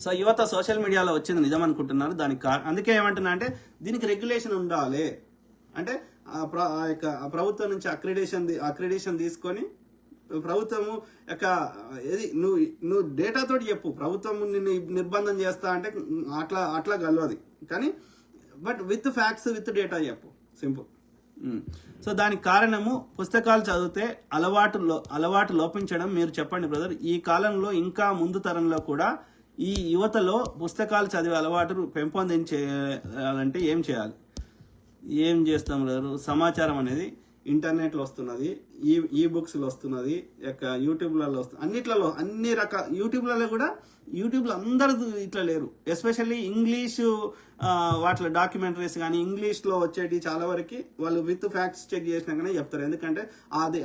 సో యువత సోషల్ మీడియాలో వచ్చింది నిజం అనుకుంటున్నారు. దానికి అందుకే ఏమంటున్నా అంటే దీనికి రెగ్యులేషన్ ఉండాలి. అంటే ప్రభుత్వం నుంచి అక్రిడేషన్ తీసుకొని ప్రభుత్వము యొక్క ఏది నువ్వు డేటాతోటి చెప్పు. ప్రభుత్వం నిన్ను నిర్బంధం చేస్తా అంటే అట్లా గలవది, కానీ but with facts with data చెప్పు, సింపుల్. సో దానికి కారణము పుస్తకాలు చదివితే అలవాటు లోపించడం. మీరు చెప్పండి బ్రదర్, ఈ కాలంలో ఇంకా ముందు తరంలో కూడా ఈ యువతలో పుస్తకాలు చదివే అలవాటు పెంపొందించాలంటే ఏం చేయాలి? ఏం చేస్తాం బ్రదర్? సమాచారం అనేది ఇంటర్నెట్లో వస్తున్నది, ఈ బుక్స్లో వస్తున్నది, యూట్యూబ్లలో వస్తుంది, అన్నిట్లలో అన్ని రకాల యూట్యూబ్లలో కూడా. యూట్యూబ్లో అందరూ ఇట్లా లేరు. ఎస్పెషల్లీ ఇంగ్లీషు వాటిలో డాక్యుమెంటరీస్ కానీ ఇంగ్లీష్లో వచ్చేటి చాలా వరకు వాళ్ళు విత్ ఫ్యాక్ట్స్ చెక్ చేసినాకనే చెప్తారు. ఎందుకంటే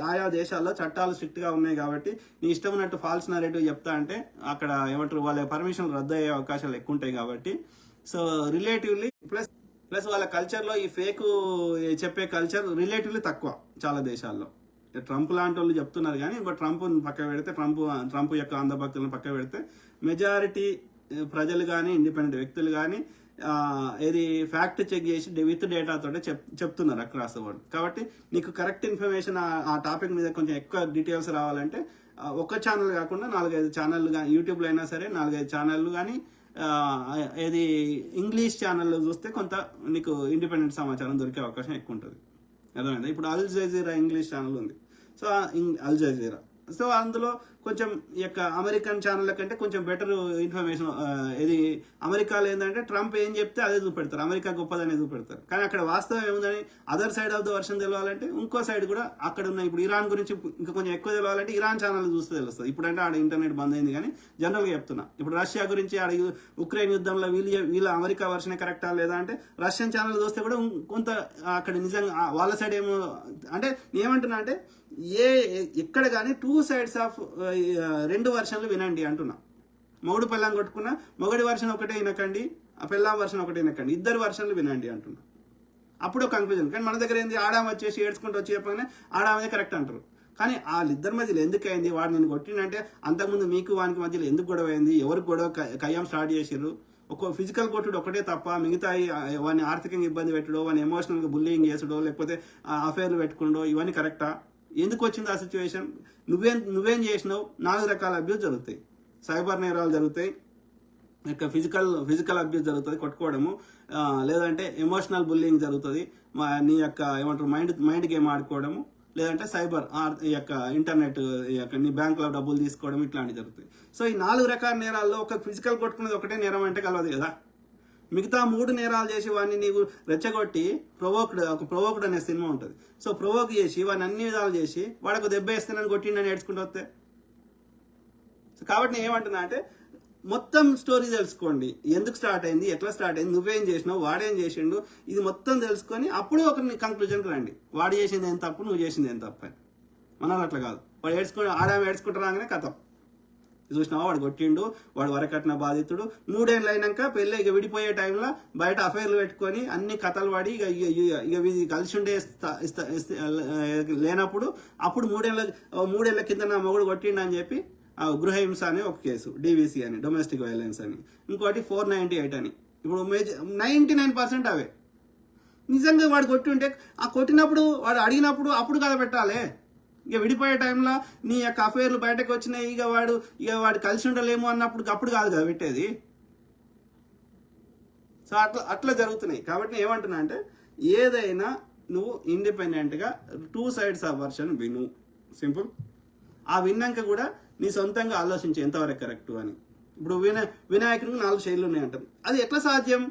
ఆయా దేశాల్లో చట్టాలు స్ట్రిక్ట్గా ఉన్నాయి కాబట్టి నీ ఇష్టం ఉన్నట్టు ఫాల్స్ నరేటివ్ చెప్తా అంటే అక్కడ ఏమంటారు వాళ్ళ పర్మిషన్ రద్దు అయ్యే అవకాశాలు ఎక్కువ ఉంటాయి కాబట్టి. సో రిలేటివ్లీ ప్లస్ వాళ్ళ కల్చర్లో ఈ ఫేక్ చెప్పే కల్చర్ రిలేటివ్లీ తక్కువ చాలా దేశాల్లో. ట్రంప్ లాంటి వాళ్ళు చెప్తున్నారు కానీ ట్రంప్ పక్క పెడితే ట్రంప్ యొక్క అంధభక్తులను పక్క పెడితే మెజారిటీ ప్రజలు కానీ ఇండిపెండెంట్ వ్యక్తులు కానీ ఇది ఫ్యాక్ట్ చెక్ చేసి విత్ డేటాతో చెప్తున్నారు అక్రాస్ ద వరల్డ్. కాబట్టి నీకు కరెక్ట్ ఇన్ఫర్మేషన్ ఆ టాపిక్ మీద కొంచెం ఎక్కువ డీటెయిల్స్ రావాలంటే ఒక ఛానల్ కాకుండా 4-5 ఛానళ్ళు కానీ యూట్యూబ్లో అయినా సరే 4-5 ఛానళ్ళు కానీ ఇది ఇంగ్లీష్ ఛానల్లో చూస్తే కొంత నీకు ఇండిపెండెంట్ సమాచారం దొరికే అవకాశం ఎక్కువ ఉంటుంది. అర్థమైందా? ఇప్పుడు అల్ జజీరా ఇంగ్లీష్ ఛానల్ ఉంది. సో అల్ జజీరా సో అందులో కొంచెం ఈ యొక్క అమెరికన్ ఛానళ్ళ కంటే కొంచెం బెటర్ ఇన్ఫర్మేషన్. ఇది అమెరికాలో ఏంటంటే ట్రంప్ ఏం చెప్తే అదే చూపెడతారు, అమెరికా గొప్పదని చూపెడతారు. కానీ అక్కడ వాస్తవం ఏముందని other side of the version తెలవాలంటే ఇంకో సైడ్ కూడా అక్కడ ఉన్న ఇప్పుడు ఇరాన్ గురించి ఇంకా కొంచెం ఎక్కువ తెలవాలంటే ఇరాన్ ఛానల్ చూస్తే తెలుస్తుంది. ఇప్పుడంటే ఆడ ఇంటర్నెట్ బంద్ అయింది కానీ జనరల్గా చెప్తున్నా. ఇప్పుడు రష్యా గురించి ఆడ ఉక్రెయిన్ యుద్ధంలో వీళ్ళ అమెరికా వర్షనే కరెక్టా లేదా అంటే రష్యన్ ఛానల్ చూస్తే కూడా కొంత అక్కడ నిజంగా వాళ్ళ సైడ్ ఏమో అంటే ఏమంటున్నా అంటే ఎక్కడ కానీ 2 sides ఆఫ్ 2 వర్షన్లు వినండి అంటున్నా. మొగుడు పెళ్ళాం కొట్టుకున్నా మొగడి వర్షన్ ఒకటే వినకండి, ఆ పెళ్ళాం వర్షన్ ఒకటే వినకండి, 2 వర్షన్లు వినండి అంటున్నా. అప్పుడు కంక్లూజన్. కానీ మన దగ్గర ఏంది ఆడామ వచ్చేసి ఏడ్చుకుంటూ వచ్చి చెప్పగానే ఆడామదే కరెక్ట్ అంటారు. కానీ వాళ్ళిద్దరి మధ్యలో ఎందుకు అయింది, వాడు నేను కొట్టినంటే అంతకుముందు మీకు వానికి మధ్యలో ఎందుకు గొడవ అయింది, ఎవరికి గొడవ కయ్యం స్టార్ట్ చేసారు, ఒక ఫిజికల్ కొట్టుడు ఒకటే తప్ప మిగతా వాడిని ఆర్థికంగా ఇబ్బంది పెట్టడో వాడిని ఎమోషనల్గా బుల్లింగ్ చేసుడో లేకపోతే అఫైర్లు పెట్టుకుండో ఇవన్నీ కరెక్టా? ఎందుకు వచ్చింది ఆ సిచ్యువేషన్? నువ్వేం చేసినావు? 4 రకాల అబ్యూస్ జరుగుతాయి. సైబర్ నేరాలు జరుగుతాయి, ఇక ఫిజికల్ అబ్యూస్ జరుగుతుంది కొట్టుకోవడము, లేదంటే ఎమోషనల్ బుల్లింగ్ జరుగుతుంది, నీ యొక్క ఏమంటారు మైండ్ గేమ్ ఆడుకోవడము, లేదంటే సైబర్ ఈ యొక్క ఇంటర్నెట్ నీ బ్యాంకులో డబ్బులు తీసుకోవడం ఇట్లాంటివి జరుగుతాయి. సో ఈ 4 రకాల నేరాల్లో ఒక ఫిజికల్ కొట్టుకునేది ఒకటే నేరం అంటే కలవదు కదా. మిగతా 3 నేరాలు చేసి వాడిని నీకు రెచ్చగొట్టి ప్రొవోక్డ్ అనే సినిమా ఉంటుంది. సో ప్రొవోక్ చేసి వాడిని అన్ని విధాలు చేసి వాడికి దెబ్బ వేస్తానని కొట్టిండని ఏడ్చుకుంటూ వస్తే. సో కాబట్టి నేను ఏమంటున్నా అంటే మొత్తం స్టోరీ తెలుసుకోండి, ఎందుకు స్టార్ట్ అయింది, ఎట్లా స్టార్ట్ అయింది, నువ్వేం చేసినావు, వాడేం చేసిండు, ఇది మొత్తం తెలుసుకొని అప్పుడు ఒక కంక్లూజన్కి రండి. వాడు చేసింది ఏం తప్పు, నువ్వు చేసింది ఏం తప్పు అని. మనల్ని అట్లా కాదు. వాడు ఆడామె ఏడ్చుకుంటూ రాగానే కథ చూసినావా వాడు కొట్టిండు, వాడు వరకట్న బాధితుడు, 3 ఏళ్ళు అయినాక పెళ్ళి ఇక విడిపోయే టైంలో బయట అఫైర్లు పెట్టుకొని అన్ని కథలు పడి ఇక కలిసి ఉండే లేనప్పుడు అప్పుడు 3 ఏళ్ల కింద నా మొగుడు కొట్టిండు అని చెప్పి గృహహింస అని ఒక కేసు, డివిసి అని డొమెస్టిక్ వైలెన్స్ అని, ఇంకోటి 498 అని. ఇప్పుడు 99% అవే. నిజంగా వాడు కొట్టింటే ఆ కొట్టినప్పుడు వాడు అడిగినప్పుడు అప్పుడు కథ పెట్టాలి. ఇక విడిపోయే టైంలో నీ యొక్క అఫైర్లు బయటకు వచ్చినాయి, ఇక వాడు కలిసి ఉండలేము అప్పుడు కాదు కదా పెట్టేది. సో అట్లా జరుగుతున్నాయి. కాబట్టి నేను ఏమంటున్నా అంటే ఏదైనా నువ్వు ఇండిపెండెంట్గా 2 sides ఆఫ్ వర్షన్ విను. సింపుల్. ఆ విన్నాక కూడా నీ సొంతంగా ఆలోచించి ఎంతవరకు కరెక్ట్ అని. ఇప్పుడు వినాయకుడికి 4 శైలులు ఉన్నాయంటారు. అది ఎట్లా సాధ్యం?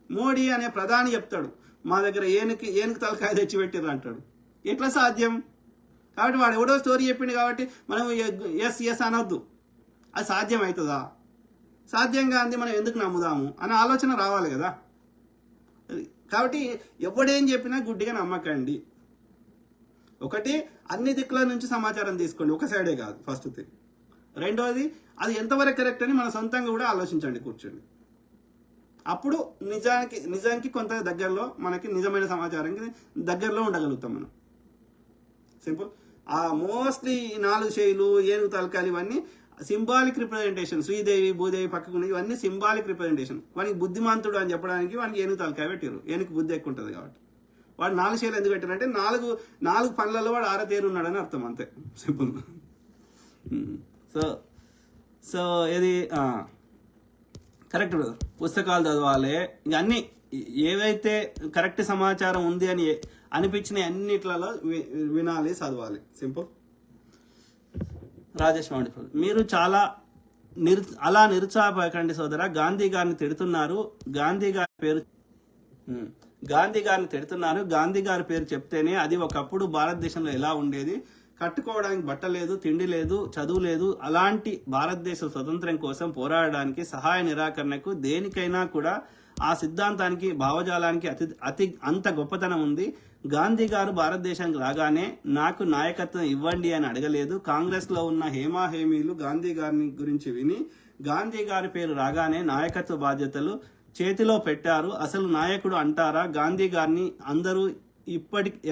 మోడీ అనే ప్రధాని చెప్తాడు మా దగ్గర ఏనుగు తలకాయ తెచ్చి పెట్టిర్రు అంటాడు. ఎట్లా సాధ్యం? కాబట్టి వాడు ఎవడో స్టోరీ చెప్పిండు కాబట్టి మనం ఎస్ అనొద్దు. అది సాధ్యం అవుతుందా? సాధ్యంగా అంది మనం ఎందుకు నమ్ముదాము అనే ఆలోచన రావాలి కదా. కాబట్టి ఎవడేం చెప్పినా గుడ్డిగా నమ్మకండి. ఒకటి, అన్ని దిక్కుల నుంచి సమాచారం తీసుకోండి, ఒక సైడే కాదు ఫస్ట్ థింగ్. రెండోది, అది ఎంతవరకు కరెక్ట్ అని మన సొంతంగా కూడా ఆలోచించండి కూర్చోండి. అప్పుడు నిజానికి కొంత దగ్గరలో మనకి నిజమైన సమాచారానికి దగ్గరలో ఉండగలుగుతాం మనం. సింపుల్. ఆ మోస్ట్లీ 4 శైలు ఏనుగు తలకాలు ఇవన్నీ సింబాలిక్ రిప్రజెంటేషన్. శ్రీదేవి భూదేవి పక్కకున్న ఇవన్నీ సింబాలిక్ రిప్రజెంటేషన్. వానికి బుద్ధిమంతుడు అని చెప్పడానికి వానికి ఏనుగు తలకాయ పెట్టారు. ఏనుగు బుద్ధి ఎక్కువ ఉంటుంది కాబట్టి. వాడు 4 శైలు ఎందుకు పెట్టారంటే 4 పనులలో వాడు ఆరతేరు ఉన్నాడని అర్థం, అంతే. సింపుల్. సో ఇది కరెక్ట్. పుస్తకాలు చదవాలి, ఇక అన్నీ ఏవైతే కరెక్ట్ సమాచారం ఉంది అని అనిపించిన అన్నిట్లలో వినాలి, చదవాలి. సింపుల్. రాజేష్ మామిడిపల్లి, మీరు చాలా అలా నిరుత్సాహపడకండి సోదరా. గాంధీ గారిని తిడుతున్నారు. గాంధీ గారి పేరు గాంధీ గారిని తిడుతున్నారు. గాంధీ గారి పేరు చెప్తేనే అది ఒకప్పుడు భారతదేశంలో ఎలా ఉండేది, కట్టుకోవడానికి బట్ట లేదు, తిండి లేదు, చదువు లేదు, అలాంటి భారతదేశ స్వతంత్రం కోసం పోరాడడానికి, సహాయ నిరాకరణకు, దేనికైనా కూడా ఆ సిద్ధాంతానికి, భావజాలానికి అంత గొప్పతనం ఉంది. గాంధీ గారు భారతదేశానికి రాగానే నాకు నాయకత్వం ఇవ్వండి అని అడగలేదు. కాంగ్రెస్ లో ఉన్న హేమాహేమీలు గాంధీ గారిని గురించి విని గాంధీ గారి పేరు రాగానే నాయకత్వ బాధ్యతలు చేతిలో పెట్టారు. అసలు నాయకుడు అంటారా? గాంధీ గారిని అందరూ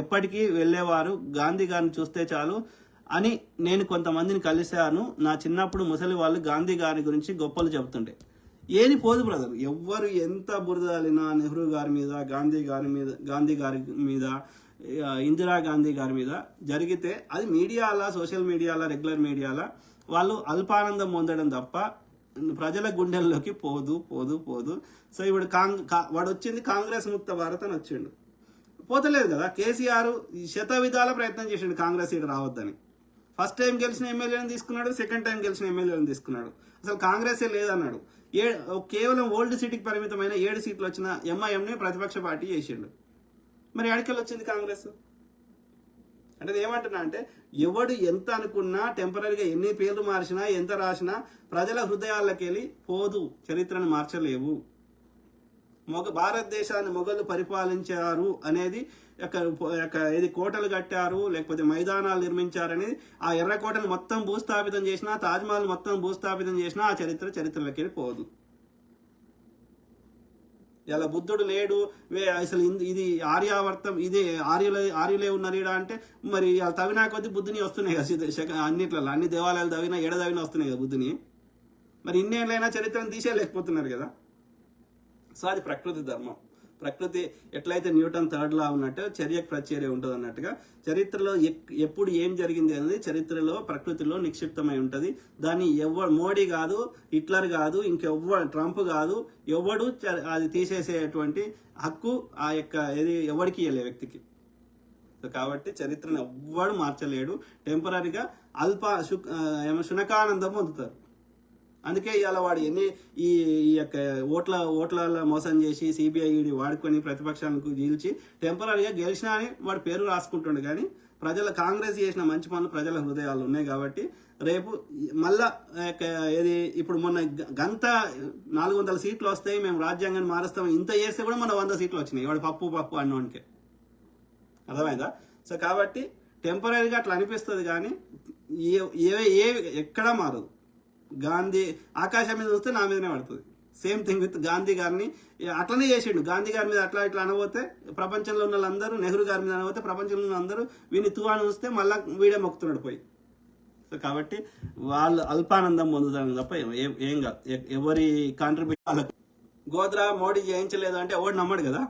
ఎప్పటికీ వెళ్ళేవారు, గాంధీ గారిని చూస్తే చాలు అని నేను కొంతమందిని కలిశాను. నా చిన్నప్పుడు ముసలి వాళ్ళు గాంధీ గారి గురించి గొప్పలు చెబుతుండే. ఏది పోదు బ్రదర్, ఎవ్వరు ఎంత బురదాలినా నెహ్రూ గారి మీద, గాంధీ గారి మీద, ఇందిరాగాంధీ గారి మీద జరిగితే అది మీడియాలా, సోషల్ మీడియాలా, రెగ్యులర్ మీడియాలా వాళ్ళు అల్పానందం పొందడం తప్ప ప్రజల గుండెల్లోకి పోదు. సో ఇప్పుడు వాడు వచ్చింది కాంగ్రెస్ ముక్త భారత్ అని వచ్చిండు, పోతలేదు కదా. కేసీఆర్ శత విధాల ప్రయత్నం చేసిండు కాంగ్రెస్ సీట్ రావద్దని. ఫస్ట్ టైం గెలిచిన ఎమ్మెల్యేలను తీసుకున్నాడు, సెకండ్ టైం గెలిచిన ఎమ్మెల్యేలను తీసుకున్నాడు. అసలు కాంగ్రెసే లేదన్నాడు. కేవలం ఓల్డ్ సిటీకి పరిమితమైన 7 సీట్లు వచ్చిన ఎంఐఎంని ప్రతిపక్ష పార్టీ చేసిండు. మరి అడికలు వచ్చింది కాంగ్రెస్ అంటే ఏమంటున్నా అంటే, ఎవడు ఎంత అనుకున్నా, టెంపరీగా ఎన్ని పేర్లు మార్చినా, ఎంత రాసినా ప్రజల హృదయాల్లోకి వెళ్ళి పోదు, చరిత్రను మార్చలేవు. భారతదేశాన్ని మొఘలు పరిపాలించారు అనేది ఏది కోటలు కట్టారు, లేకపోతే మైదానాలు నిర్మించారనేది, ఆ ఎర్రకోటను మొత్తం భూస్థాపితం చేసినా, తాజ్మహల్ మొత్తం భూస్థాపితం చేసినా ఆ చరిత్రలోకి వెళ్ళి పోదు. ఇలా బుద్ధుడు లేడు, అసలు ఇది ఆర్యావర్తం, ఇది ఆర్యులే ఉన్నారు అంటే మరి తవ్వినా కొద్ది బుద్ధుని వస్తున్నాయి కదా అన్నిట్లలో, అన్ని దేవాలయాలు తవ్వినా తవ్వినా వస్తున్నాయి కదా బుద్ధుని. మరి ఇన్నేళ్ళైనా చరిత్రను తీసేయలేకపోతున్నారు కదా. సో అది ప్రకృతి ధర్మం. ప్రకృతి ఎట్లయితే న్యూటన్ థర్డ్ లా ఉన్నట్టు చర్యకు ప్రచర్య ఉంటుంది అన్నట్టుగా చరిత్రలో ఎప్పుడు ఏం జరిగింది అనేది చరిత్రలో, ప్రకృతిలో నిక్షిప్తమై ఉంటుంది. దాన్ని మోడీ కాదు, హిట్లర్ కాదు, ట్రంప్ కాదు, ఎవడు అది తీసేసేటువంటి హక్కు ఆ యొక్క ఎవరికి ఇవ్వలే వ్యక్తికి. సో కాబట్టి చరిత్రను ఎవ్వడు మార్చలేడు. టెంపరీగా శునకానందం పొందుతారు. అందుకే ఇవాళ వాడు ఈ యొక్క ఓట్ల మోసం చేసి సిబిఐ ఈడీ వాడుకొని ప్రతిపక్షాలకు గెలిచి టెంపరీగా గెలిచినా అని వాడు పేరు రాసుకుంటుండే. కానీ కాంగ్రెస్ చేసిన మంచి పనులు ప్రజల హృదయాలు ఉన్నాయి కాబట్టి రేపు మళ్ళా ఇప్పుడు మొన్న 400 సీట్లు వస్తాయి, మేము రాజ్యాంగాన్ని మారుస్తాం, ఇంత చేస్తే కూడా మన 100 సీట్లు వచ్చినాయి. వాడు పప్పు అన్నోనికే. అర్థమైందా? సో కాబట్టి టెంపరీగా అట్లా అనిపిస్తుంది కానీ ఎక్కడా మారదు. గాంధీ ఆకాశం మీద వస్తే నా మీదనే పడుతుంది. సేమ్ థింగ్ విత్ గాంధీ గారిని అట్లనే చేసిండు. గాంధీ గారి మీద ఇట్లా అనబోతే ప్రపంచంలో ఉన్న వాళ్ళందరూ, నెహ్రూ గారి మీద అనబోతే ప్రపంచంలో ఉన్న అందరూ వీని తువాను వస్తే మళ్ళా వీడే మొక్కుతున్నాడు పోయి. సో కాబట్టి వాళ్ళు అల్పానందం పొందుతారు తప్ప ఏం కాదు. ఎవరి కాంట్రిబ్యూషన్ గోద్రా మోడీ చేయించలేదు అంటే ఎవడు నమ్మడు కదా.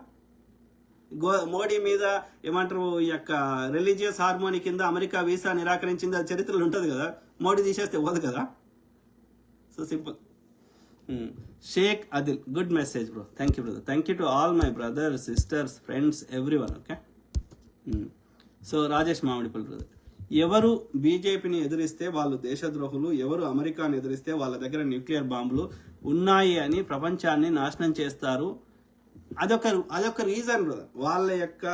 మోడీ మీద ఏమంటారు, ఈ యొక్క రిలీజియస్ హార్మోనీ కింద అమెరికా వీసా నిరాకరించింది, అది చరిత్రలో ఉంటుంది కదా. మోడీ తీసేస్తే ఇవ్వదు కదా. So simple. Shaik Adil, good message bro. Thank you brother. Thank you to all my brothers, sisters, friends, everyone. Okay. So Rajesh Mamidipalli brother, ఎవరు బీజేపీని ఎదిరిస్తే వాళ్ళు దేశద్రోహులు, ఎవరు అమెరికాని ఎదిరిస్తే వాళ్ళ దగ్గర న్యూక్లియర్ బాంబులు ఉన్నాయి అని ప్రపంచాన్ని నాశనం చేస్తారు. అదొక రీజన్ బ్రదర్. వాళ్ళ యొక్క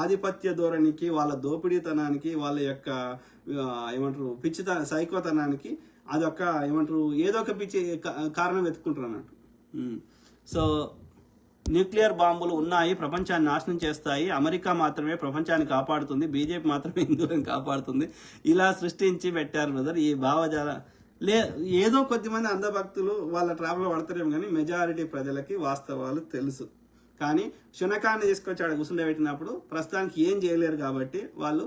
ఆధిపత్య ధోరణికి, వాళ్ళ దోపిడీతనానికి, వాళ్ళ యొక్క సైకోతనానికి అదొక ఏదో ఒక పిచ్చి కారణం వెతుక్కుంటారు అన్నట్టు. సో న్యూక్లియర్ బాంబులు ఉన్నాయి, ప్రపంచాన్ని నాశనం చేస్తాయి, అమెరికా మాత్రమే ప్రపంచాన్ని కాపాడుతుంది, బీజేపీ మాత్రమే హిందువులను కాపాడుతుంది, ఇలా సృష్టించి పెట్టారు బ్రదర్ ఈ భావజాల. ఏదో కొద్దిమంది అంధభక్తులు వాళ్ళ ట్రాప్లో పడతారేమో కానీ మెజారిటీ ప్రజలకి వాస్తవాలు తెలుసు. కానీ శునకాన్ని తీసుకొచ్చి ఆడ కూర్చుండబెట్టినప్పుడు ప్రస్తుతానికి ఏం చేయలేరు కాబట్టి వాళ్ళు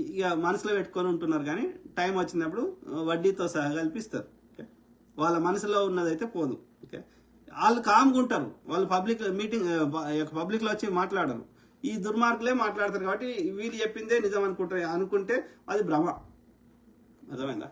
ఇక మనసులో పెట్టుకొని ఉంటున్నారు. కానీ టైం వచ్చినప్పుడు వడ్డీతో సహా కల్పిస్తారు. ఓకే, వాళ్ళ మనసులో ఉన్నదైతే పోదు. ఓకే, వాళ్ళు కామ్గా ఉంటారు. వాళ్ళు పబ్లిక్లో వచ్చి మాట్లాడరు. ఈ దుర్మార్గులే మాట్లాడతారు కాబట్టి వీళ్ళు చెప్పిందే నిజం అనుకుంటే అది భ్రమ. అర్థమైందా?